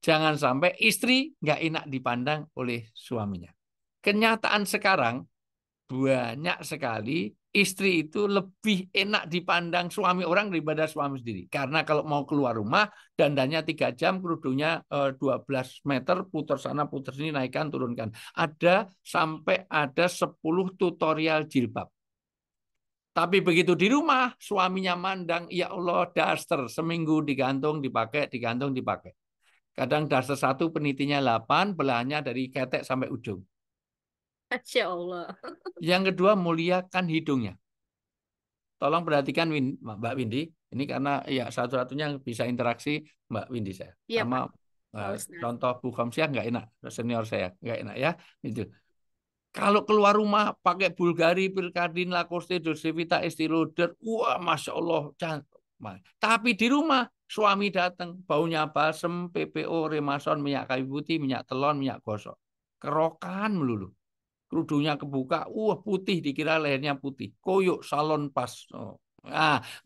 Jangan sampai istri nggak enak dipandang oleh suaminya. Kenyataan sekarang banyak sekali istri itu lebih enak dipandang suami orang daripada suami sendiri. Karena kalau mau keluar rumah, dandannya 3 jam, kerudungnya 12 meter, putar sana, putar sini, naikkan, turunkan. Sampai ada 10 tutorial jilbab. Tapi begitu di rumah, suaminya mandang, ya Allah, daster, seminggu digantung, dipakai, digantung, dipakai. Kadang daster 1 penitinya 8, belahannya dari ketek sampai ujung. Masya Allah. Yang kedua, muliakan hidungnya. Tolong perhatikan Mbak Windy, ini karena ya satu-satunya yang bisa interaksi Mbak Windy saya. Iya, Sama Pak Ustadz. contoh Bu Khamsiah nggak enak, senior saya nggak enak ya. Itu. Kalau keluar rumah pakai Bulgari, Pilkardin, Lacoste, Dolce Vita, Estée Lauder, wah Masya Allah, cantik. Tapi di rumah suami datang, baunya balsem, PPO, Remason, minyak kayu putih, minyak telon, minyak gosok. Kerokan melulu. Kerudungnya kebuka, putih, dikira lehernya putih. Koyok, salon pas.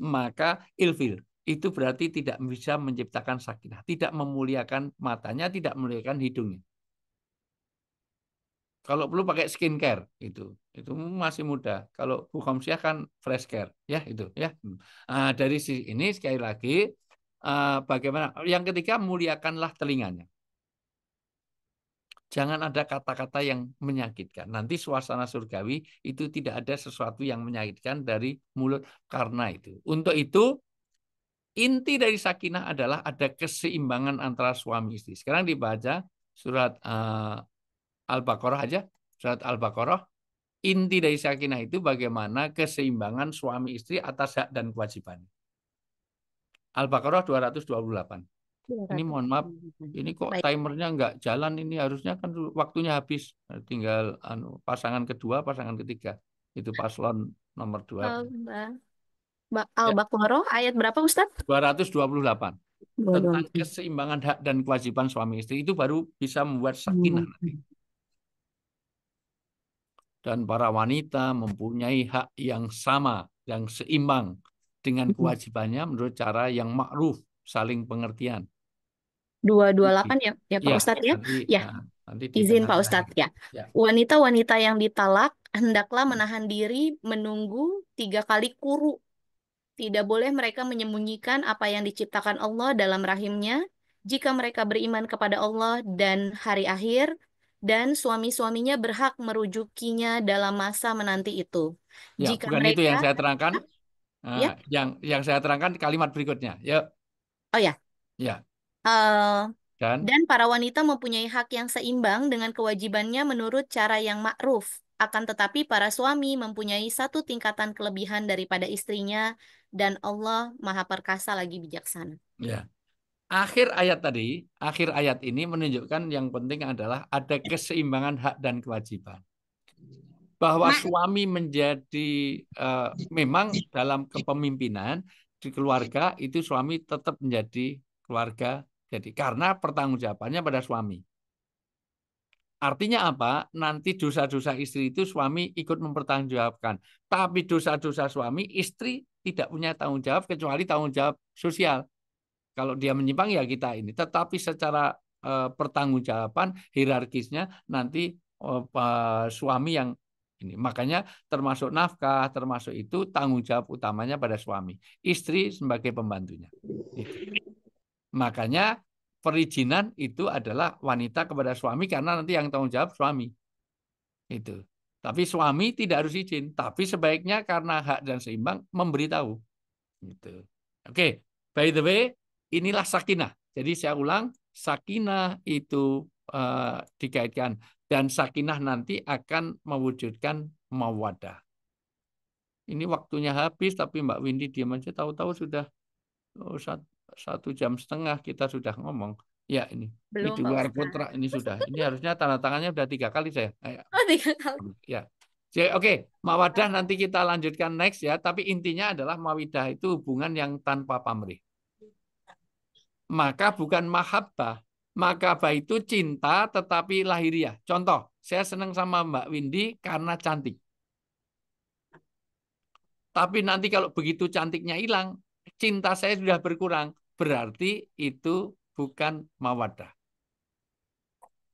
Maka ilfil. Itu berarti tidak bisa menciptakan sakinah. Tidak memuliakan matanya, tidak memuliakan hidungnya. Kalau perlu pakai skincare itu masih mudah. Kalau Bu Khamsiah kan fresh care, ya itu ya. Dari sisi ini sekali lagi bagaimana? Yang ketiga, muliakanlah telinganya. Jangan ada kata-kata yang menyakitkan. Nanti suasana surgawi itu tidak ada sesuatu yang menyakitkan dari mulut karena itu. Untuk itu inti dari sakinah adalah ada keseimbangan antara suami istri. Sekarang dibaca surat Al-Baqarah aja, surat Al-Baqarah. Inti dari sakinah itu bagaimana keseimbangan suami istri atas hak dan kewajiban. Al-Baqarah 228. Ini mohon maaf, ini kok timernya nggak jalan, ini harusnya kan waktunya habis. Tinggal pasangan kedua, pasangan ketiga. Itu paslon nomor 2. Al-Baqarah ayat berapa Ustadz? 228. Tentang keseimbangan hak dan kewajiban suami istri itu baru bisa membuat sakinah nanti. Dan para wanita mempunyai hak yang sama, yang seimbang dengan kewajibannya menurut cara yang ma'ruf, saling pengertian. 228 ya Pak Ustadz ya? Ya. Nanti Izin Pak Ustadz ya. Wanita-wanita yang ditalak hendaklah menahan diri menunggu 3 kali quru. Tidak boleh mereka menyembunyikan apa yang diciptakan Allah dalam rahimnya jika mereka beriman kepada Allah dan hari akhir, dan suami-suaminya berhak merujukinya dalam masa menanti itu. Ya, Jika bukan mereka, itu yang saya terangkan. ya? Yang saya terangkan kalimat berikutnya. Ya. Oh ya. Ya. Dan para wanita mempunyai hak yang seimbang dengan kewajibannya menurut cara yang ma'ruf. Akan tetapi para suami mempunyai 1 tingkatan kelebihan daripada istrinya, dan Allah Maha Perkasa lagi bijaksana. Ya. Akhir ayat ini menunjukkan yang penting adalah ada keseimbangan hak dan kewajiban. Bahwa suami menjadi memang dalam kepemimpinan di keluarga itu suami tetap menjadi keluarga. Jadi karena pertanggungjawabannya pada suami. Artinya apa? Nanti dosa-dosa istri itu suami ikut mempertanggungjawabkan. Tapi dosa-dosa suami istri tidak punya tanggung jawab kecuali tanggung jawab sosial. Kalau dia menyimpang ya kita ini. Tetapi secara pertanggungjawaban hierarkisnya nanti suami yang ini. Makanya termasuk nafkah, termasuk itu tanggung jawab utamanya pada suami. Istri sebagai pembantunya. Itu. Makanya perizinan itu adalah wanita kepada suami karena nanti yang tanggung jawab suami. Itu. Tapi suami tidak harus izin. Tapi sebaiknya karena hak dan seimbang memberitahu. Gitu. Oke. By the way, inilah sakinah. Jadi saya ulang, sakinah itu dikaitkan. Dan sakinah nanti akan mewujudkan mawaddah. Ini waktunya habis, tapi Mbak Windy diam aja, tahu-tahu sudah 1,5 jam kita sudah ngomong. Ya ini di luar kontrak ini sudah. Ini harusnya tanda tangannya sudah 3 kali saya. Oh 3 kali. Ya. Jadi, oke, mawadah nanti kita lanjutkan next ya. Tapi intinya adalah mawidah itu hubungan yang tanpa pamrih. Maka bukan mahabbah. Mahabbah itu cinta tetapi lahiriah. Contoh, saya senang sama Mbak Windy karena cantik. Tapi nanti kalau begitu cantiknya hilang, cinta saya sudah berkurang. Berarti itu bukan mawaddah.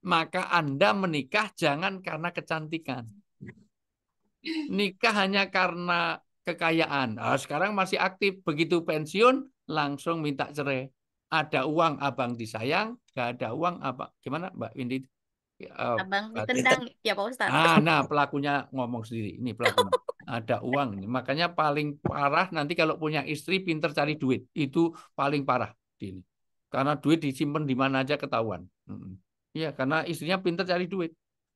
Maka Anda menikah jangan karena kecantikan. Nikah hanya karena kekayaan. Nah, sekarang masih aktif. Begitu pensiun, langsung minta cerai. Ada uang abang disayang, nggak ada uang abang. Gimana Mbak Windy? Abang ditendang, ya Pak Ustadz. Nah, pelakunya ngomong sendiri. Ini pelakunya. Ada uang. Makanya paling parah nanti kalau punya istri pinter cari duit. Itu paling parah. Ini. Karena duit disimpan di mana aja ketahuan. Iya, karena istrinya pinter cari duit.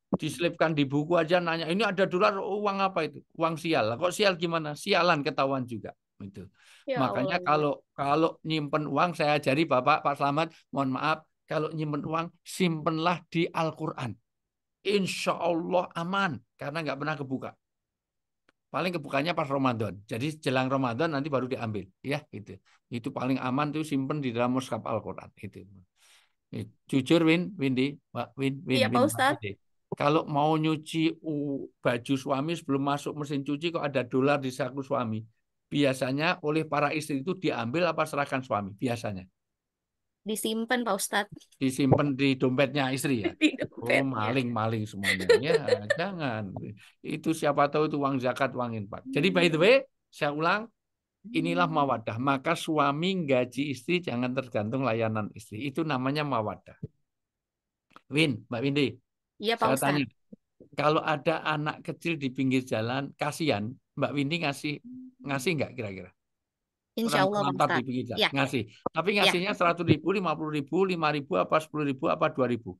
Diselipkan di buku aja nanya, ini ada dolar, uang apa itu? Uang sial. Kok sial gimana? Sialan ketahuan juga. Itu. Ya Makanya Allah. kalau nyimpen uang, saya ajari Bapak, Pak Slamet, mohon maaf, kalau nyimpen uang, simpenlah di Al-Quran. Insya Allah aman, karena nggak pernah kebuka. Paling kebukanya pas Ramadan. Jadi jelang Ramadan nanti baru diambil. Ya, gitu. Itu paling aman tuh simpen di dalam mushaf Al-Quran. Itu. Jujur, Windy, Iya Pak Ustadz. Windy. Kalau mau nyuci baju suami sebelum masuk mesin cuci kok ada dolar di saku suami. Biasanya oleh para istri itu diambil apa serahkan suami? Biasanya. Disimpan Pak Ustadz. Disimpan di dompetnya istri ya? Di Oh, dompetnya. maling semuanya. Ya, jangan. Itu siapa tahu itu uang zakat, uang infak. Jadi by the way, saya ulang, inilah mawadah. Maka suami gaji istri jangan tergantung layanan istri. Itu namanya mawadah. Mbak Windy. Iya Pak Saya Ustadz. tanya, kalau ada anak kecil di pinggir jalan, kasihan, Mbak Windy ngasih nggak kira-kira? Insya Orang Allah Pak terlantar di Ustadz. pinggir jalan, Ya, ngasih. Tapi ya. ngasihnya 100.000, 50.000, 5.000, apa 10.000, apa 2.000?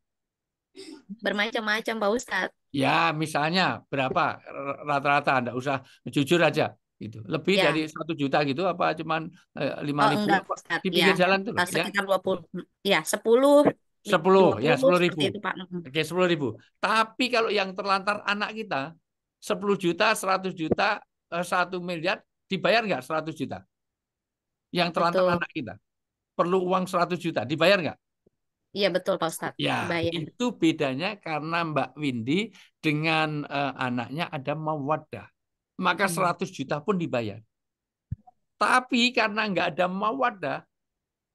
Bermacam-macam Pak Ustadz. Ya, misalnya berapa rata-rata? Anda usah jujur aja. Gitu. Lebih Ya. dari 1 juta gitu, apa cuman 5.000 enggak apa? Ustadz. Di pinggir Ya, jalan tuh loh, ya? sekitar 20. Ya, 10, 10, ya 20 10.000. seperti itu Pak. Oke, 10.000. Tapi kalau yang terlantar anak kita, 10 juta, 100 juta, 1 miliar, dibayar nggak 100 juta? Yang terlantar Betul. anak kita. Perlu uang 100 juta, dibayar nggak? Iya betul Pak Ustadz. Ya, Bayar. itu bedanya karena Mbak Windy dengan anaknya ada mawaddah. Maka 100 juta pun dibayar. Tapi karena nggak ada mawaddah,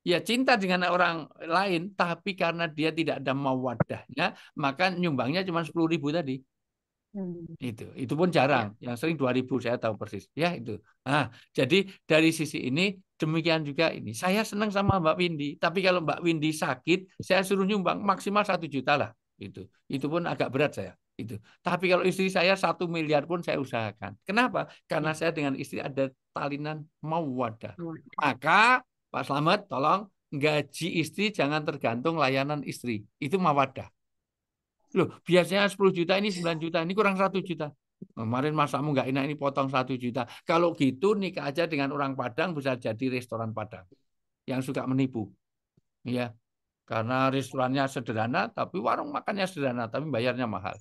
ya cinta dengan orang lain, tapi karena dia tidak ada mawaddahnya, maka nyumbangnya cuma 10.000 tadi. Itu pun jarang. Yang sering 2.000 saya tahu persis. Ya itu. Nah, jadi dari sisi ini demikian juga ini. Saya senang sama Mbak Windy, tapi kalau Mbak Windy sakit, saya suruh nyumbang maksimal 1 juta lah. Itu pun agak berat saya. Itu. Tapi kalau istri saya 1 miliar pun saya usahakan. Kenapa? Karena saya dengan istri ada talinan mawaddah. Maka Pak Slamet, tolong gaji istri jangan tergantung layanan istri. Itu mawaddah. Loh, biasanya 10 juta, ini 9 juta, ini kurang 1 juta. Kemarin masamu nggak enak, ini potong 1 juta. Kalau gitu nikah aja dengan orang Padang bisa jadi restoran Padang. Yang suka menipu. Ya, karena restorannya sederhana, tapi warung makannya sederhana, tapi bayarnya mahal.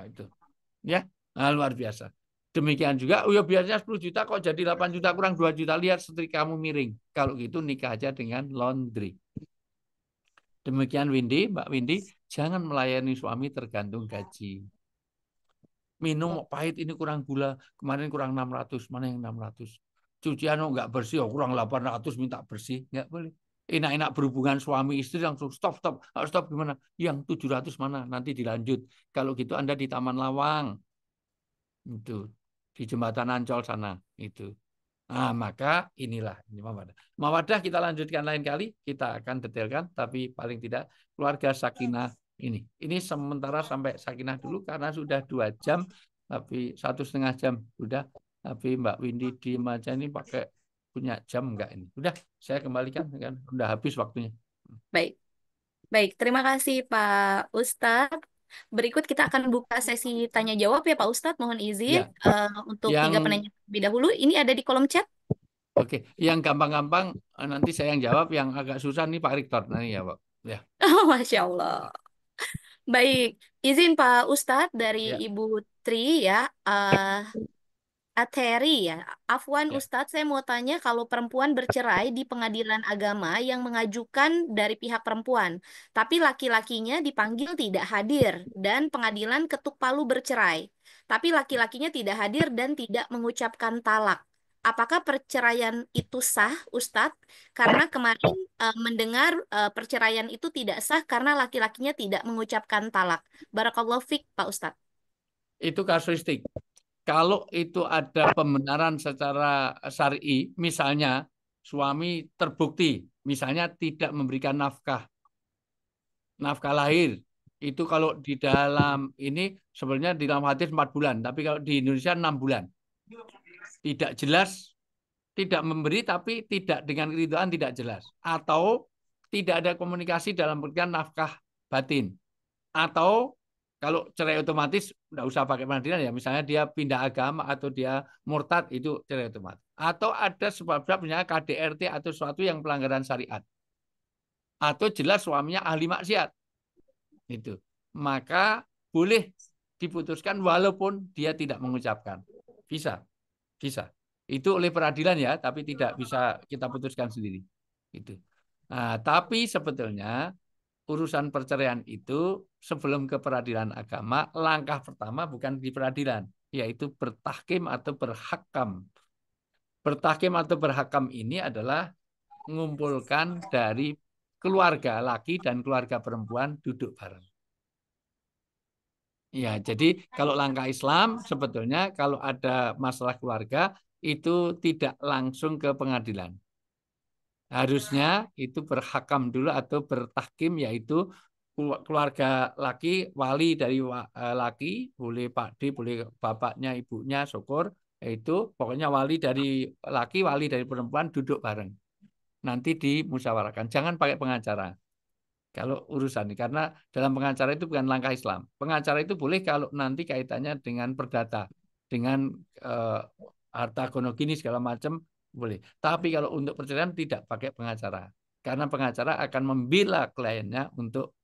Itu. Ya, luar biasa. Demikian juga, ya biasanya 10 juta kok jadi 8 juta kurang 2 juta. Lihat setrika kamu miring. Kalau gitu nikah aja dengan laundry. Demikian Windy, Mbak Windy, jangan melayani suami tergantung gaji. Minum pahit ini kurang gula, kemarin kurang 600, mana yang 600? Cucian nggak bersih, kurang 800 minta bersih, nggak boleh. Enak-enak berhubungan suami istri langsung stop. Stop gimana? Yang 700 mana? Nanti dilanjut. Kalau gitu Anda di Taman Lawang. Itu di Jembatan Ancol sana, itu. Nah, maka inilah ini mawadah. Mawadah kita lanjutkan lain kali, kita akan detailkan, tapi paling tidak keluarga sakinah ini. Ini sementara sampai sakinah dulu karena sudah 2 jam, tapi 1,5 jam sudah. Tapi Mbak Windy diem aja ini pakai punya jam enggak ini? Udah, saya kembalikan kan, udah habis waktunya. Baik, terima kasih Pak Ustadz. Berikut kita akan buka sesi tanya jawab ya Pak Ustadz. Mohon izin untuk 3 penanya lebih dahulu. Ini ada di kolom chat. Oke, yang gampang-gampang nanti saya yang jawab, yang agak susah nih Pak Rektor. Nah, ya Pak. Ya. Oh, Masya Allah. Baik, izin Pak Ustadz dari Ya, Ibu Tri ya. Ateri ya. Afwan ya. Ustadz, saya mau tanya kalau perempuan bercerai di pengadilan agama yang mengajukan dari pihak perempuan, tapi laki-lakinya dipanggil tidak hadir dan pengadilan ketuk palu bercerai, tapi laki-lakinya tidak hadir dan tidak mengucapkan talak. Apakah perceraian itu sah, Ustadz? Karena kemarin mendengar perceraian itu tidak sah karena laki-lakinya tidak mengucapkan talak. Barakallahu fiq, Pak Ustadz. Itu kasuistik. Kalau itu ada pembenaran secara syar'i, misalnya suami terbukti, misalnya tidak memberikan nafkah lahir, itu kalau di dalam ini sebenarnya di dalam hadis 4 bulan, tapi kalau di Indonesia 6 bulan. Tidak jelas, tidak memberi tapi tidak dengan keridhaan tidak jelas. Atau tidak ada komunikasi dalam pengertian nafkah batin. Atau kalau cerai otomatis nggak usah pakai pengadilan ya, misalnya dia pindah agama atau dia murtad, itu cerai otomatis. Atau ada sebab-sebab misalnya KDRT atau sesuatu yang pelanggaran syariat. Atau jelas suaminya ahli maksiat. Itu. Maka boleh diputuskan walaupun dia tidak mengucapkan. Bisa. Bisa. Itu oleh peradilan ya, tapi tidak bisa kita putuskan sendiri. Itu. Nah, tapi sebetulnya urusan perceraian itu sebelum ke peradilan agama, langkah pertama bukan di peradilan, yaitu bertahkim atau berhakam. Bertahkim atau berhakam ini adalah mengumpulkan dari keluarga laki dan keluarga perempuan duduk bareng. Ya, jadi kalau langkah Islam sebetulnya kalau ada masalah keluarga itu tidak langsung ke pengadilan. Harusnya itu berhakam dulu atau bertahkim, yaitu keluarga laki, wali dari laki, boleh Pak D, boleh bapaknya, ibunya, syukur, itu pokoknya wali dari laki, wali dari perempuan duduk bareng. Nanti dimusyawarahkan, jangan pakai pengacara. Kalau urusan ini, karena dalam pengacara itu bukan langkah Islam. Pengacara itu boleh kalau nanti kaitannya dengan perdata, dengan harta gono gini segala macam boleh. Tapi kalau untuk perceraian tidak pakai pengacara, karena pengacara akan membela kliennya untuk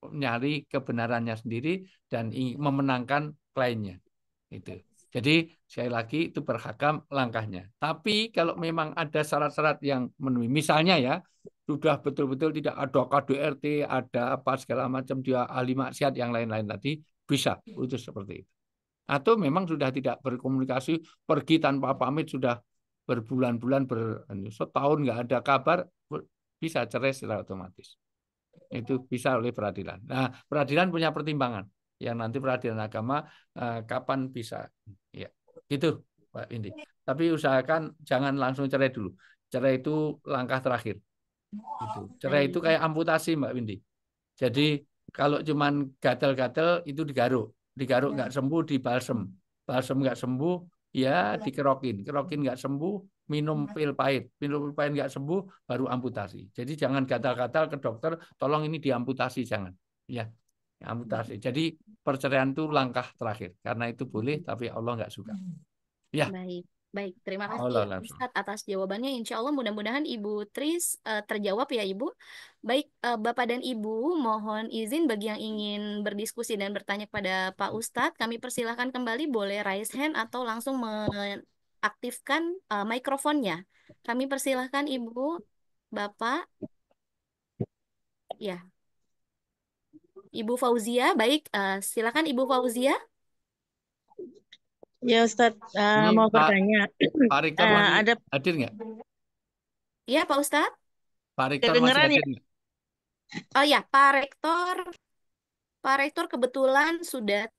nyari kebenarannya sendiri dan ingin memenangkan kliennya. Itu. Jadi sekali lagi itu berhakam langkahnya. Tapi kalau memang ada syarat-syarat yang memenuhi, misalnya ya sudah betul-betul tidak ada KDRT, ada apa segala macam, dia ahli maksiat yang lain-lain tadi, bisa putus seperti itu. Atau memang sudah tidak berkomunikasi, pergi tanpa pamit sudah berbulan-bulan, setahun nggak ada kabar, bisa cerai secara otomatis. Itu bisa oleh peradilan. Nah, peradilan punya pertimbangan. Yang nanti peradilan agama kapan bisa. Ya, gitu Pak Indi. Tapi usahakan jangan langsung cerai dulu. Cerai itu langkah terakhir. Gitu. Cerai itu kayak amputasi Mbak Windy. Jadi kalau cuman gatal-gatal itu digaruk nggak sembuh dibalsem, balsem nggak sembuh ya dikerokin nggak sembuh minum pil pahit nggak sembuh baru amputasi. Jadi jangan gatal-gatal ke dokter, tolong ini diamputasi, jangan ya, amputasi. Jadi perceraian itu langkah terakhir karena itu boleh tapi Allah nggak suka ya. Baik, baik. Terima kasih Allah ya Ustadz atas jawabannya. Insya Allah mudah-mudahan Ibu Tris terjawab ya Ibu. Baik, Bapak dan Ibu, mohon izin bagi yang ingin berdiskusi dan bertanya kepada Pak Ustadz, kami persilahkan kembali boleh raise hand atau langsung mengaktifkan mikrofonnya. Kami persilahkan Ibu, Bapak, ya, Ibu Fauzia. Baik, silakan Ibu Fauzia. Ya Ustadz, Ini mau bertanya. Pak Rektor masih Ada hadir nggak? Ya Pak Ustadz. Pak Rektor masih kedengeran ya? hadir nggak? Oh ya, Pak Rektor. Pak Rektor kebetulan sudah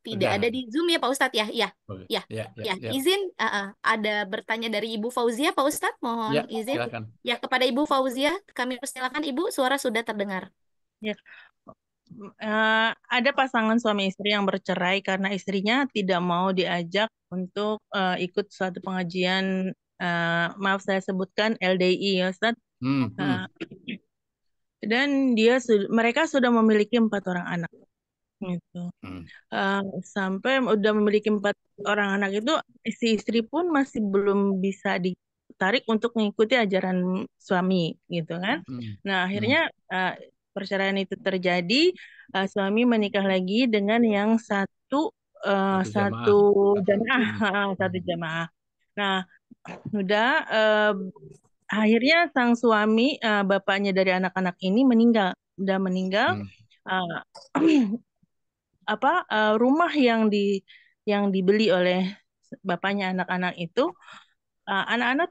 tidak Sudah. ada di Zoom ya Pak Ustadz ya. Ya, Oke. ya, Ya, ya. ya. Izin ada bertanya dari Ibu Fauzia Pak Ustadz, mohon Ya, izin. silakan. Ya, kepada Ibu Fauzia kami persilakan Ibu, suara sudah terdengar. Ya. Ada pasangan suami istri yang bercerai karena istrinya tidak mau diajak untuk ikut suatu pengajian, maaf saya sebutkan LDI ya Ustadz. Dan mereka sudah memiliki 4 orang anak gitu. Sampai udah memiliki 4 orang anak itu, si istri pun masih belum bisa ditarik untuk mengikuti ajaran suami gitu kan. Nah akhirnya perceraian itu terjadi, suami menikah lagi dengan yang satu Satu jamaah. satu jamaah, satu jamaah. Nah, udah akhirnya sang suami, bapaknya dari anak-anak ini meninggal, udah meninggal. Uh, Rumah yang dibeli oleh bapaknya anak-anak itu, anak-anak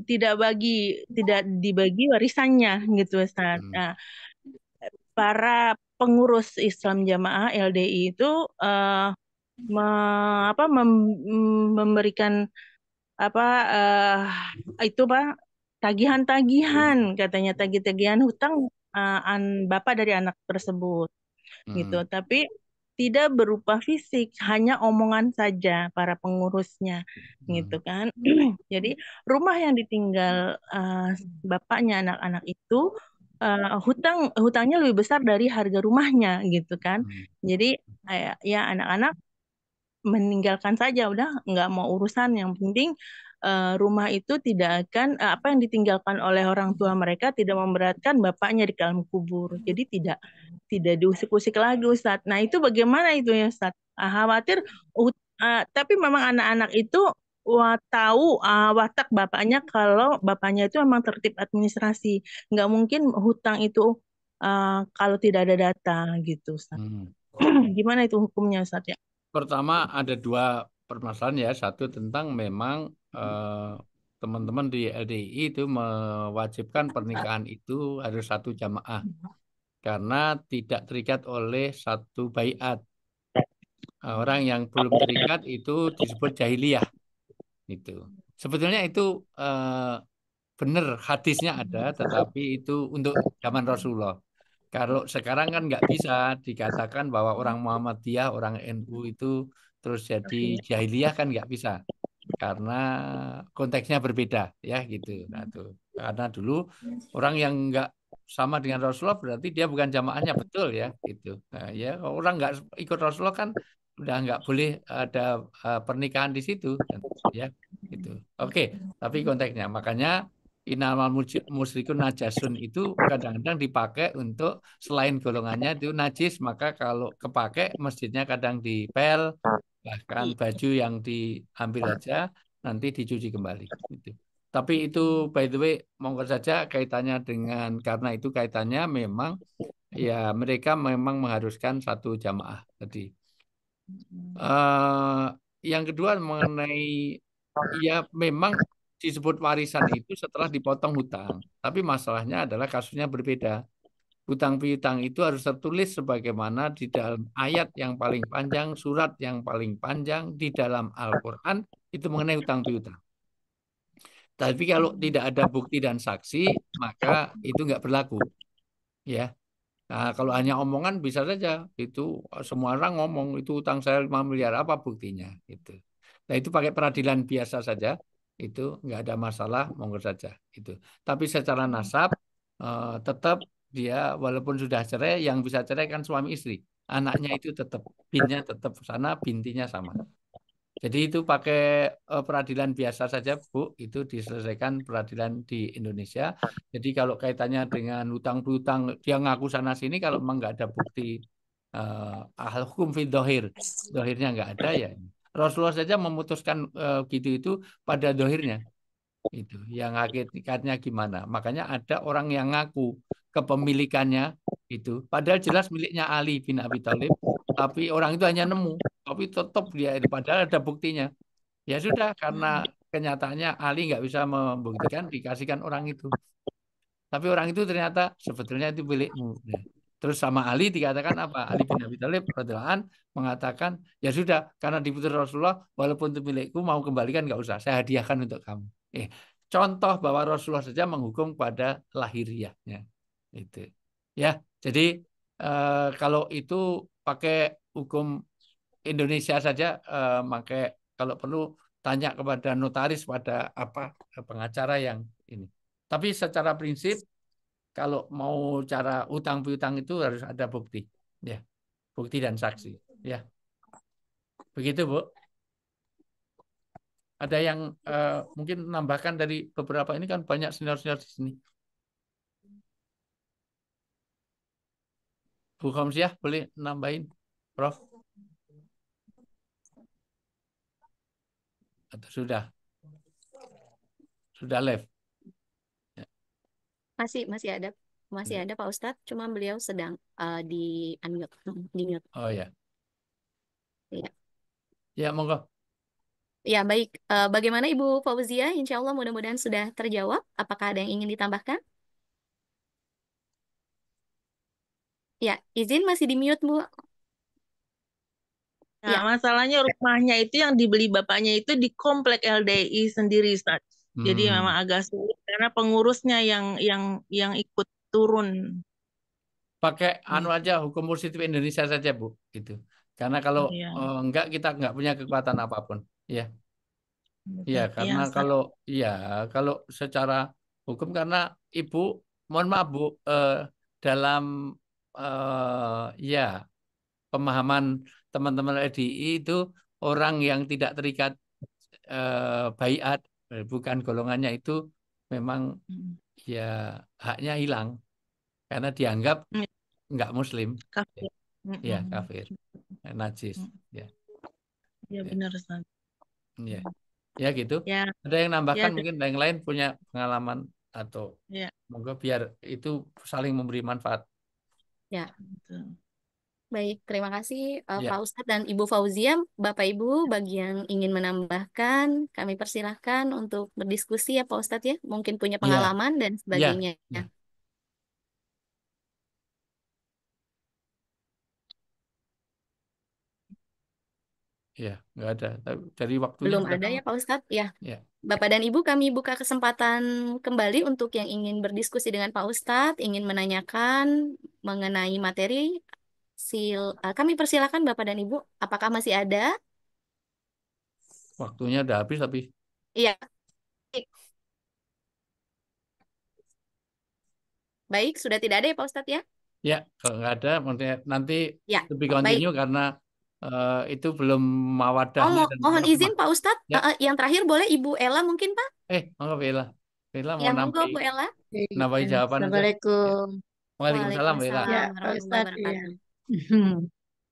tidak dibagi warisannya gitu, Ustaz. Nah, para pengurus Islam Jamaah LDI itu memberikan itu Pak, tagihan-tagihan, katanya tagih-tagihan hutang bapak dari anak tersebut gitu. Tapi tidak berupa fisik, hanya omongan saja para pengurusnya gitu kan. Jadi rumah yang ditinggal bapaknya anak-anak itu, hutangnya lebih besar dari harga rumahnya gitu kan. Jadi ya anak-anak meninggalkan saja, udah nggak mau urusan, yang penting rumah itu tidak akan, apa yang ditinggalkan oleh orang tua mereka tidak memberatkan bapaknya di dalam kubur, jadi tidak diusik-usik lagi, Ustadz. Nah itu bagaimana itu ya, Ustadz? Khawatir, tapi memang anak-anak itu tahu watak bapaknya, kalau bapaknya itu memang tertib administrasi, nggak mungkin hutang itu kalau tidak ada data gitu, Ustadz. Gimana itu hukumnya, Ustadz ya? Pertama ada dua permasalahan ya. Satu tentang memang teman-teman di LDI itu mewajibkan pernikahan itu harus satu jamaah karena tidak terikat oleh satu baiat. Orang yang belum terikat itu disebut jahiliyah. Itu sebetulnya itu benar, hadisnya ada, tetapi itu untuk zaman Rasulullah. Kalau sekarang kan nggak bisa dikatakan bahwa orang Muhammadiyah, orang NU itu terus jadi jahiliyah, kan nggak bisa. Karena konteksnya berbeda ya gitu. Nah, tuh. Karena dulu orang yang nggak sama dengan Rasulullah berarti dia bukan jamaahnya, betul ya gitu. Nah, ya orang nggak ikut Rasulullah kan udah nggak boleh ada pernikahan di situ ya gitu. Oke, tapi konteksnya makanya inamal musyrikun najasun itu kadang-kadang dipakai untuk selain golongannya itu najis, maka kalau kepake masjidnya kadang dipel, bahkan baju yang diambil aja nanti dicuci kembali gitu. Tapi itu by the way monggo saja kaitannya dengan, karena itu kaitannya memang ya mereka memang mengharuskan satu jamaah tadi. Yang kedua mengenai ya memang disebut warisan itu setelah dipotong hutang. Tapi masalahnya adalah kasusnya berbeda. Hutang piutang itu harus tertulis sebagaimana di dalam ayat yang paling panjang, surat yang paling panjang di dalam Al-Quran itu mengenai hutang piutang. Tapi kalau tidak ada bukti dan saksi, maka itu nggak berlaku. Ya. Nah, kalau hanya omongan bisa saja itu semua orang ngomong itu utang saya 5 miliar, apa buktinya gitu. Nah, itu pakai peradilan biasa saja, itu nggak ada masalah, monggo saja itu. Tapi secara nasab tetap dia walaupun sudah cerai, yang bisa cerai kan suami istri. Anaknya itu tetap binnya tetap sana, bintinya sama. Jadi itu pakai peradilan biasa saja, Bu, itu diselesaikan peradilan di Indonesia. Jadi kalau kaitannya dengan hutang piutang, dia ngaku sana sini, kalau memang nggak ada bukti ahal hukum fi dohir, dohirnya nggak ada ya. Rasulullah saja memutuskan gitu itu pada dohirnya, itu yang hakikatnya gimana. Makanya ada orang yang ngaku kepemilikannya itu, padahal jelas miliknya Ali bin Abi Thalib, tapi orang itu hanya nemu. Tapi tetap dia itu padahal ada buktinya. Ya sudah, karena kenyataannya Ali nggak bisa membuktikan, dikasihkan orang itu. Tapi orang itu ternyata sebetulnya itu milikmu. Nah, terus sama Ali dikatakan apa? Ali bin Abi Thalib radhiyallahu anhu mengatakan, ya sudah, karena diputus Rasulullah, walaupun itu milikku, mau kembalikan nggak usah, saya hadiahkan untuk kamu. Contoh bahwa Rasulullah saja menghukum pada lahiriahnya. Itu. Ya, jadi kalau itu pakai hukum Indonesia saja, maka kalau perlu tanya kepada notaris, pada apa pengacara yang ini. Tapi secara prinsip kalau mau cara utang piutang itu harus ada bukti, ya, bukti dan saksi, ya. Begitu, Bu. Ada yang mungkin menambahkan dari beberapa ini kan banyak senior-senior di sini. Bu Komsiah boleh nambahin, Prof? Atau sudah live? Ya. Masih ada. Masih Ya. ada Pak Ustadz, cuma beliau sedang di unmute, di mute. Oh ya, Ya. ya monggo. Ya, baik. Bagaimana Ibu Fauzia? Insya Allah mudah-mudahan sudah terjawab. Apakah ada yang ingin ditambahkan? Ya, izin masih di mute, Bu. Nah, Ya, masalahnya rumahnya itu yang dibeli bapaknya itu di komplek LDI sendiri, Ustaz. Jadi memang agak sulit karena pengurusnya yang ikut turun. Pakai anu Gitu. aja hukum positif Indonesia saja, Bu, gitu. Karena kalau Iya, enggak kita enggak punya kekuatan apapun. Ya, ya betul. Iya, karena Ustaz. kalau secara hukum karena Ibu, mohon maaf Bu, dalam ya pemahaman teman-teman LDI itu orang yang tidak terikat baiat, bukan golongannya itu memang Hmm. ya haknya hilang karena dianggap Hmm, nggak Muslim, kafir. ya Mm-mm. kafir, najis, Mm. ya, Ya ya, benar, Ustaz. ya, ya gitu. Ya, Ada yang nambahkan ya, mungkin yang lain punya pengalaman atau ya, moga biar itu saling memberi manfaat. ya. betul. Baik, terima kasih Pak Ya, Ustadz dan Ibu Fauzia. Bapak Ibu, bagi yang ingin menambahkan, kami persilahkan untuk berdiskusi ya Pak Ustadz ya. Mungkin punya ya, pengalaman dan ya, sebagainya. ya, ya, nggak ada. Dari waktunya Belum sudah, ada ya Pak Ustadz? Ya, ya, Bapak dan Ibu, kami buka kesempatan kembali untuk yang ingin berdiskusi dengan Pak Ustadz, ingin menanyakan mengenai materi. Kami persilakan Bapak dan Ibu, apakah masih ada? waktunya udah habis tapi Iya, baik, sudah tidak ada ya Pak Ustadz ya? ya kalau nggak ada maksudnya nanti Ya, lebih baik. continue karena itu belum Oh, mawadahnya dan mohon izin warahmah. Pak Ustadz, Ya, yang terakhir boleh Ibu Ella mungkin Pak? monggo Bella. Bella Ya, mau monggo Bu Ella. nambahin Iya, jawaban aja. Ya. Assalamualaikum. Waalaikumsalam Bella. Ya, Waalaikumsalam Pak warahmatullahi Ustadz, iya. wabarakatuh.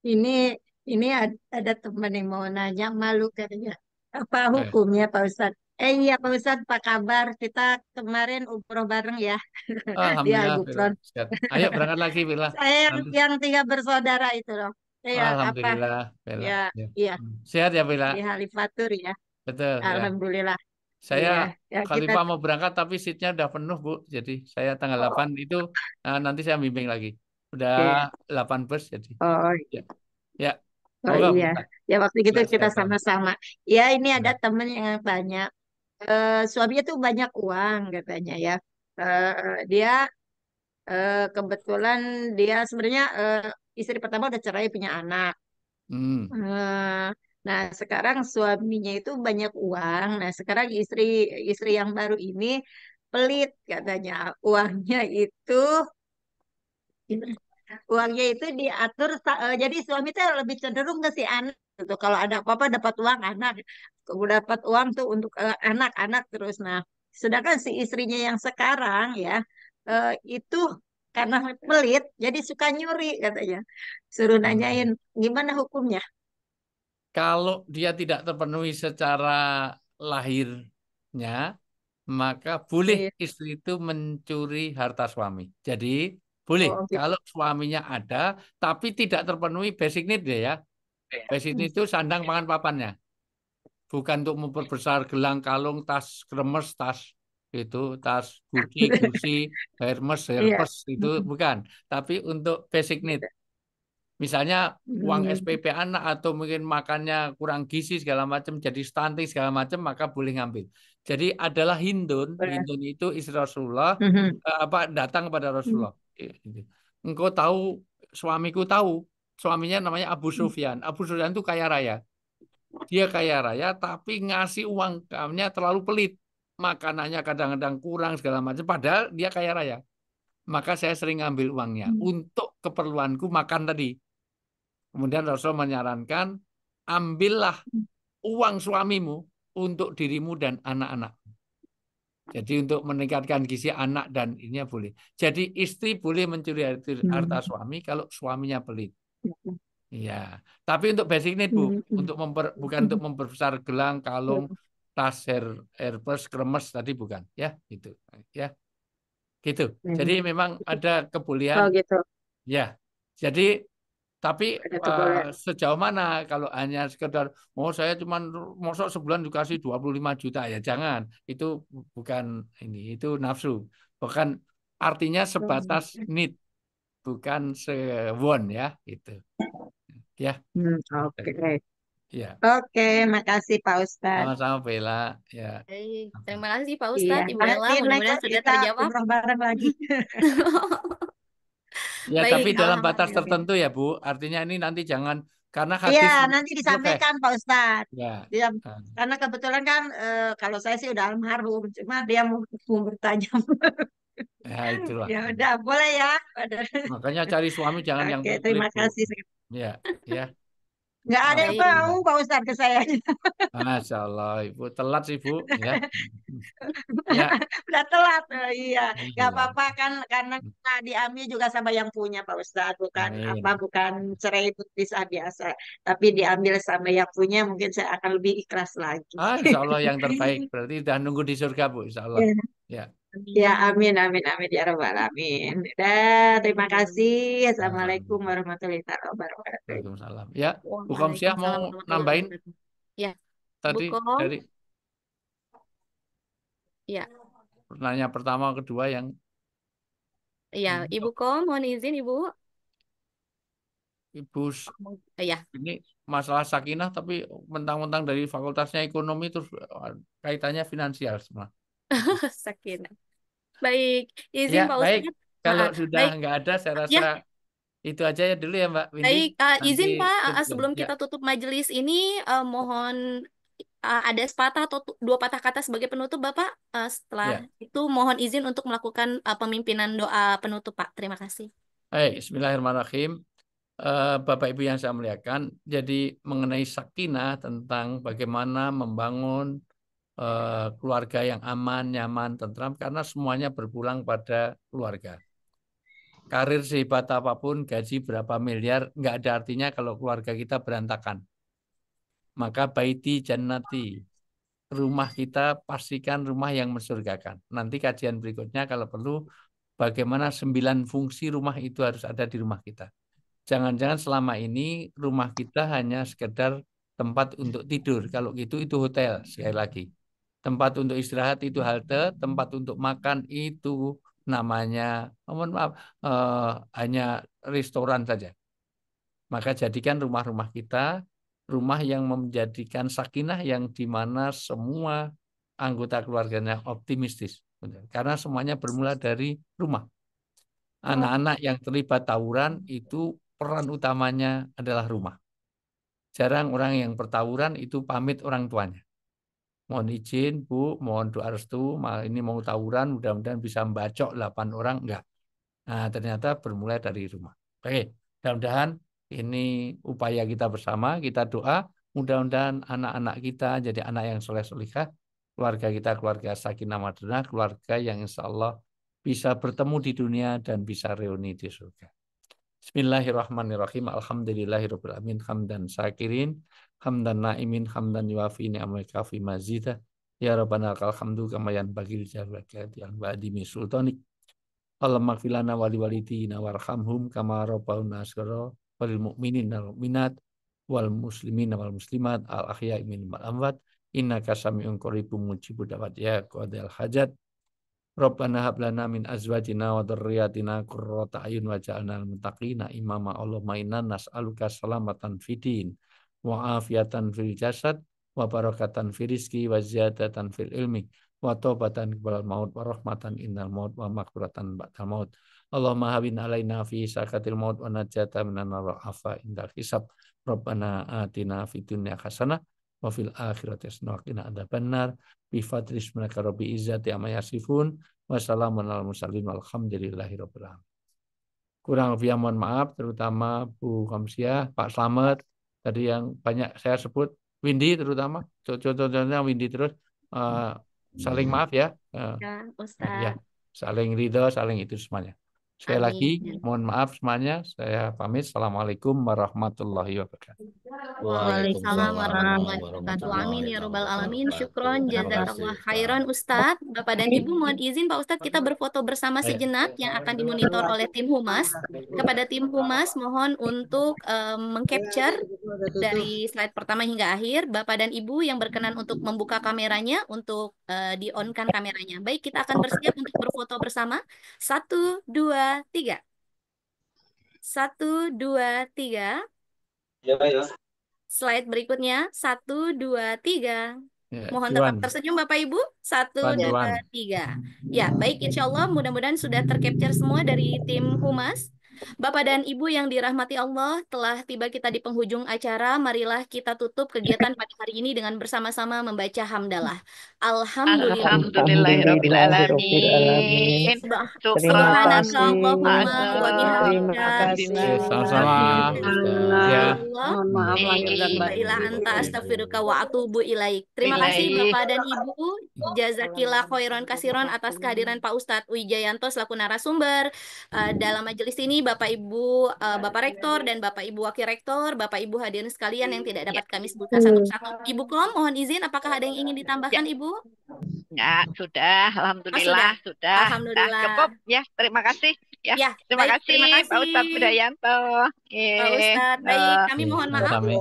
Ini ini ada teman yang mau nanya, malu katanya. Apa Eh, hukumnya Pak Ustadz? Iya Pak Ustadz, apa kabar? Kita kemarin umroh bareng ya di Alhamdulillah Bella. Agupron. Siap. Ayo berangkat lagi Bella. Saya Nanti. yang tiga bersaudara itu loh. Iya, apa? Alhamdulillah Bella. Ya, Ya. iya, Sehat ya Bella. di Halifatur ya. Betul ya. Alhamdulillah. Saya Iya, ya kita. Khalifah mau berangkat tapi seatnya udah penuh Bu. Jadi saya tanggal 8 itu nanti saya bimbing lagi. Udah Iya. 8 bus jadi. Oh, Ya. Ya. oh Moga Bu. iya. Ya waktu itu kita Silakan. sama-sama. Ya ini ada Ya. temen yang tanya. Suaminya tuh banyak uang katanya ya. Dia kebetulan dia sebenarnya istri pertama udah cerai punya anak. Hmm. Eh, nah sekarang suaminya itu banyak uang. Nah sekarang istri istri yang baru ini pelit katanya. Uangnya itu diatur jadi suami tuh lebih cenderung ke si anak gitu. Kalau ada apa-apa dapat uang anak, dapat uang tuh untuk anak-anak terus. Nah, sedangkan si istrinya yang sekarang ya itu karena pelit jadi suka nyuri katanya. Suruh nanyain Hmm. gimana hukumnya. Kalau dia tidak terpenuhi secara lahirnya, maka boleh Iya. istri itu mencuri harta suami. Jadi boleh Oh, gitu. kalau suaminya ada, tapi tidak terpenuhi basic need dia ya. Basic need itu sandang pangan papannya, bukan untuk memperbesar gelang kalung, tas kremes, tas itu, tas Gucci, Gucci, Hermes, Iya. Herpes itu bukan. Tapi untuk basic need. Misalnya uang Hmm. SPP anak atau mungkin makannya kurang gizi segala macam jadi stunting segala macam maka boleh ngambil. Jadi adalah Hindun, Hindun itu istri Rasulullah Mhm. apa datang kepada Rasulullah. Gitu. Engkau tahu suamiku tahu suaminya namanya Abu Sufyan. Abu Sufyan itu kaya raya. Dia kaya raya tapi ngasih uang kamunya terlalu pelit. Makanannya kadang-kadang kurang segala macam padahal dia kaya raya. Maka saya sering ngambil uangnya untuk keperluanku makan tadi. Kemudian Rasul menyarankan, ambillah uang suamimu untuk dirimu dan anak-anak. Jadi untuk meningkatkan gizi anak dan ininya boleh. Jadi istri boleh mencuri harta suami kalau suaminya pelit. Iya. Tapi untuk basic need Bu, untuk bukan untuk memperbesar gelang, kalung, tas, hairpurse, kremes tadi bukan, ya, gitu. Ya, gitu. Jadi memang ada Oh kebolehan, gitu. ya. Jadi tapi Ada kebolehan. sejauh mana kalau hanya sekedar saya cuma mosok sebulan dikasih 25 juta ya jangan. Itu bukan itu nafsu. Bukan artinya sebatas need, bukan sewon ya, gitu. Ya. Oke. Ya. Oke, makasih Pak Ustadz. Sama-sama Bella, ya. Baik, terima kasih Pak Iya, Ustadz, Ibu Ella. nanti Mudah-mudahan next sudah kita terjawab. umroh bareng lagi. Ya, Baik, tapi dalam batas alhamdulillah. tertentu ya Bu. Artinya ini nanti jangan karena Iya, hadis nanti oke. disampaikan Pak Ustadz. Ya. Dia, Nah, karena kebetulan kan kalau saya sih udah almarhum, cuma dia mau bertajam. ya itulah. Ya udah, boleh ya. Makanya cari suami jangan yang Oke, pelit terima Bu. kasih. Ya, ya. Nggak ada yang mau Alhamdulillah. Pak Ustadz ke saya. Masya Allah, Ibu telat sih Bu, ya. Ya, Udah telat. Iya, nggak iya. apa-apa kan karena kita diambil juga sama yang punya Pak Ustadz, bukan Amin. bukan cerai itu bisa biasa, tapi diambil sama yang punya mungkin saya akan lebih ikhlas lagi. Insya Allah yang terbaik. Berarti udah nunggu di surga Bu, Insya Allah. Ya, Ya, ya, amin, amin, amin ya Rabbal alamin. Dah, terima kasih. Assalamualaikum Alhamdulillah. warahmatullahi wabarakatuh. Waalaikumsalam. Ya, Bu Komsyah Waalaikumsalam mau warahmatullahi nambahin wabarakatuh. Ya, Bu tadi Kom. dari Ya, pertanyaan pertama, kedua yang iya, Ibu Kom, mohon izin Ibu. Ibu Iya, ini masalah sakinah tapi mentang-mentang dari fakultasnya ekonomi terus kaitannya finansial semua. sakinah. Baik, izin Ya, Pak baik. Ustadz. Kalau Ah, sudah baik, nggak ada, saya ya, rasa itu aja ya dulu ya Mbak Windy. baik. Nanti Izin Pak, sebelum ya, kita tutup majelis ini, mohon ada sepatah atau dua patah kata sebagai penutup Bapak. Setelah ya. itu mohon izin untuk melakukan pemimpinan doa penutup Pak. Terima kasih. Baik, Bismillahirrahmanirrahim. Bapak Ibu yang saya muliakan, jadi mengenai sakinah tentang bagaimana membangun keluarga yang aman, nyaman, tentram, karena semuanya berpulang pada keluarga. Karir sehebat apapun, gaji berapa miliar, nggak ada artinya kalau keluarga kita berantakan. Maka baiti jannati, rumah kita pastikan rumah yang mensurgakan. Nanti kajian berikutnya kalau perlu, bagaimana 9 fungsi rumah itu harus ada di rumah kita. Jangan-jangan selama ini rumah kita hanya sekedar tempat untuk tidur. Kalau gitu itu hotel, sekali lagi. Tempat untuk istirahat itu halte, tempat untuk makan itu namanya, mohon maaf, hanya restoran saja. Maka jadikan rumah-rumah kita rumah yang menjadikan sakinah yang di mana semua anggota keluarganya optimistis. Karena semuanya bermula dari rumah. Anak-anak yang terlibat tawuran itu peran utamanya adalah rumah. Jarang orang yang bertawuran itu pamit orang tuanya. Mohon izin Bu, mohon doa restu, ini mau tawuran, mudah-mudahan bisa membacok 8 orang, enggak. Nah, ternyata bermulai dari rumah. Oke, mudah-mudahan ini upaya kita bersama, kita doa, mudah-mudahan anak-anak kita jadi anak yang soleh-solihah, keluarga kita keluarga sakinah mawadah, keluarga yang insya Allah bisa bertemu di dunia dan bisa reuni di surga. Bismillahirrahmanirrahim. Alhamdulillahirabbil alamin hamdan syakirin, hamdan naimin, hamdan yuafi ni'mal kafi mazidah. Ya Rabbana lakal hamdu kama yanbaghi li jalali al-badi min sultanik. Allahumma ighfir lana wa liwalidina warhamhum kama rabbawna shaghira walil mu'minina wal mu'minat wal muslimina wal muslimat al ahya'i minhum wal amwat innaka sami'un qaribun mujibud da'wat ya qadil hajat. Rabbana hab lana min azwajina wa dzurriyyatina qurrata a'yun waj'alna lil muttaqina imama. Allahumma inna nas'aluka salamatan fid wa afiatan fil jasad wa barakatan fil rizqi wa ziyadatan fil ilmi wa taubatan qabla maut wa rahmatan innal maut wa maghfiratan ba'dal maut. Allahumma hawin alaina fi sakatil maut wa najata minan nar afa indal hisab. Rabbana atina fid dunya hasanah wa fil akhirati hasanah wa qina adzabannar. Bi fadli ismika rabbi izzati amma yasifun wa salamun alal mursalin walhamdulillahi rabbil alamin. Kurang lebih mohon maaf, terutama Bu Komsyah, Pak Slamet tadi yang banyak saya sebut, Windy terutama, contohnya Windy terus saling maaf ya. Eh, Ya, ya, Ustadz. saling ridho, saling itu semuanya. Sekali lagi, Amin. mohon maaf semuanya. Saya pamit. Assalamualaikum warahmatullahi wabarakatuh. Waalaikumsalam warahmatullahi wabarakatuh. warahmatullahi Amin ya robbal alamin. wabarakatuh. Syukron, Terima kasih, jazakallah Ustaz. khairan Ustadz. Bapak dan Ibu mohon izin Pak Ustadz kita berfoto bersama Ayo. sejenak yang akan dimonitor oleh tim Humas. Kepada tim Humas mohon untuk mengcapture dari slide pertama hingga akhir. Bapak dan Ibu yang berkenan untuk membuka kameranya, untuk di-on-kan kameranya. Baik, kita akan bersiap untuk berfoto bersama. 1, 2, 3. 1, 2, 3. Ya, ya. Slide berikutnya, 1, 2, 3. Ya, Mohon tetap Juan, tersenyum Bapak Ibu. 1, Juan, 2, Juan. 3. Ya, baik insya Allah mudah-mudahan sudah tercapture semua dari tim Humas. Bapak dan Ibu yang dirahmati Allah, telah tiba kita di penghujung acara. Marilah kita tutup kegiatan pada hari ini dengan bersama-sama membaca hamdalah. Alhamdulillah. Alhamdulillahirabbil alamin. Terima Subhanaka kasih. Allahumma wa Terima bihamdika. kasih. Sama-sama. Ya. Allah. Mohon maaf lahir dan La batin. ilaha anta astaghfiruka wa atubu ilaik. Terima kasih Ilaih. Bapak dan Ibu. Jazakillah khairan kasiron atas kehadiran Pak Ustadz Wijayanto selaku narasumber dalam majelis ini. Bapak Ibu, Bapak Rektor dan Bapak Ibu Wakil Rektor, Bapak Ibu hadirin sekalian yang tidak Ya, dapat kami sebutkan satu-satu. Ibu Klom, mohon izin apakah ada yang ingin ya. ditambahkan Ibu? Ya, sudah. Oh, Alhamdulillah, sudah. sudah. Nah, Alhamdulillah. cukup ya. Terima kasih. Ya, Ya, terima baik, terima kasih Pak Ustadz kasih Wijayanto. Pak Ustadz. Baik, kami mohon maaf. Sami.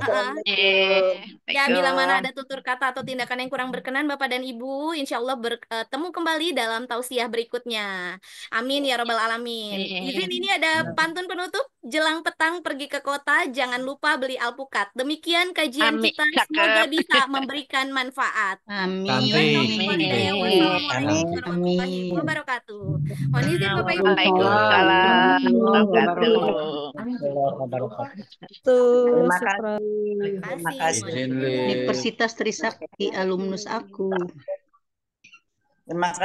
Ya, bila mana Assalamualaikum. ada tutur kata atau tindakan yang kurang berkenan, Bapak dan Ibu, insya Allah bertemu kembali dalam tausiah berikutnya. Amin ya robbal alamin. Izin ini ada pantun penutup. Jelang petang pergi ke kota, jangan lupa beli alpukat. Demikian kajian Amin. kita, semoga Cakep. bisa memberikan manfaat. Amin. Wabillahi taufiq wal hidayah. Wassalamualaikum warahmatullahi Amin. wabarakatuh. Mohon izin Bapak Ibu. Waalaikumsalam Warahmatullahi wabarakatuh. Terima kasih. Terima Terima kasih. kasih. Mohon Izin, izin. Lip. Universitas Trisakti alumnus aku. Terima kasih.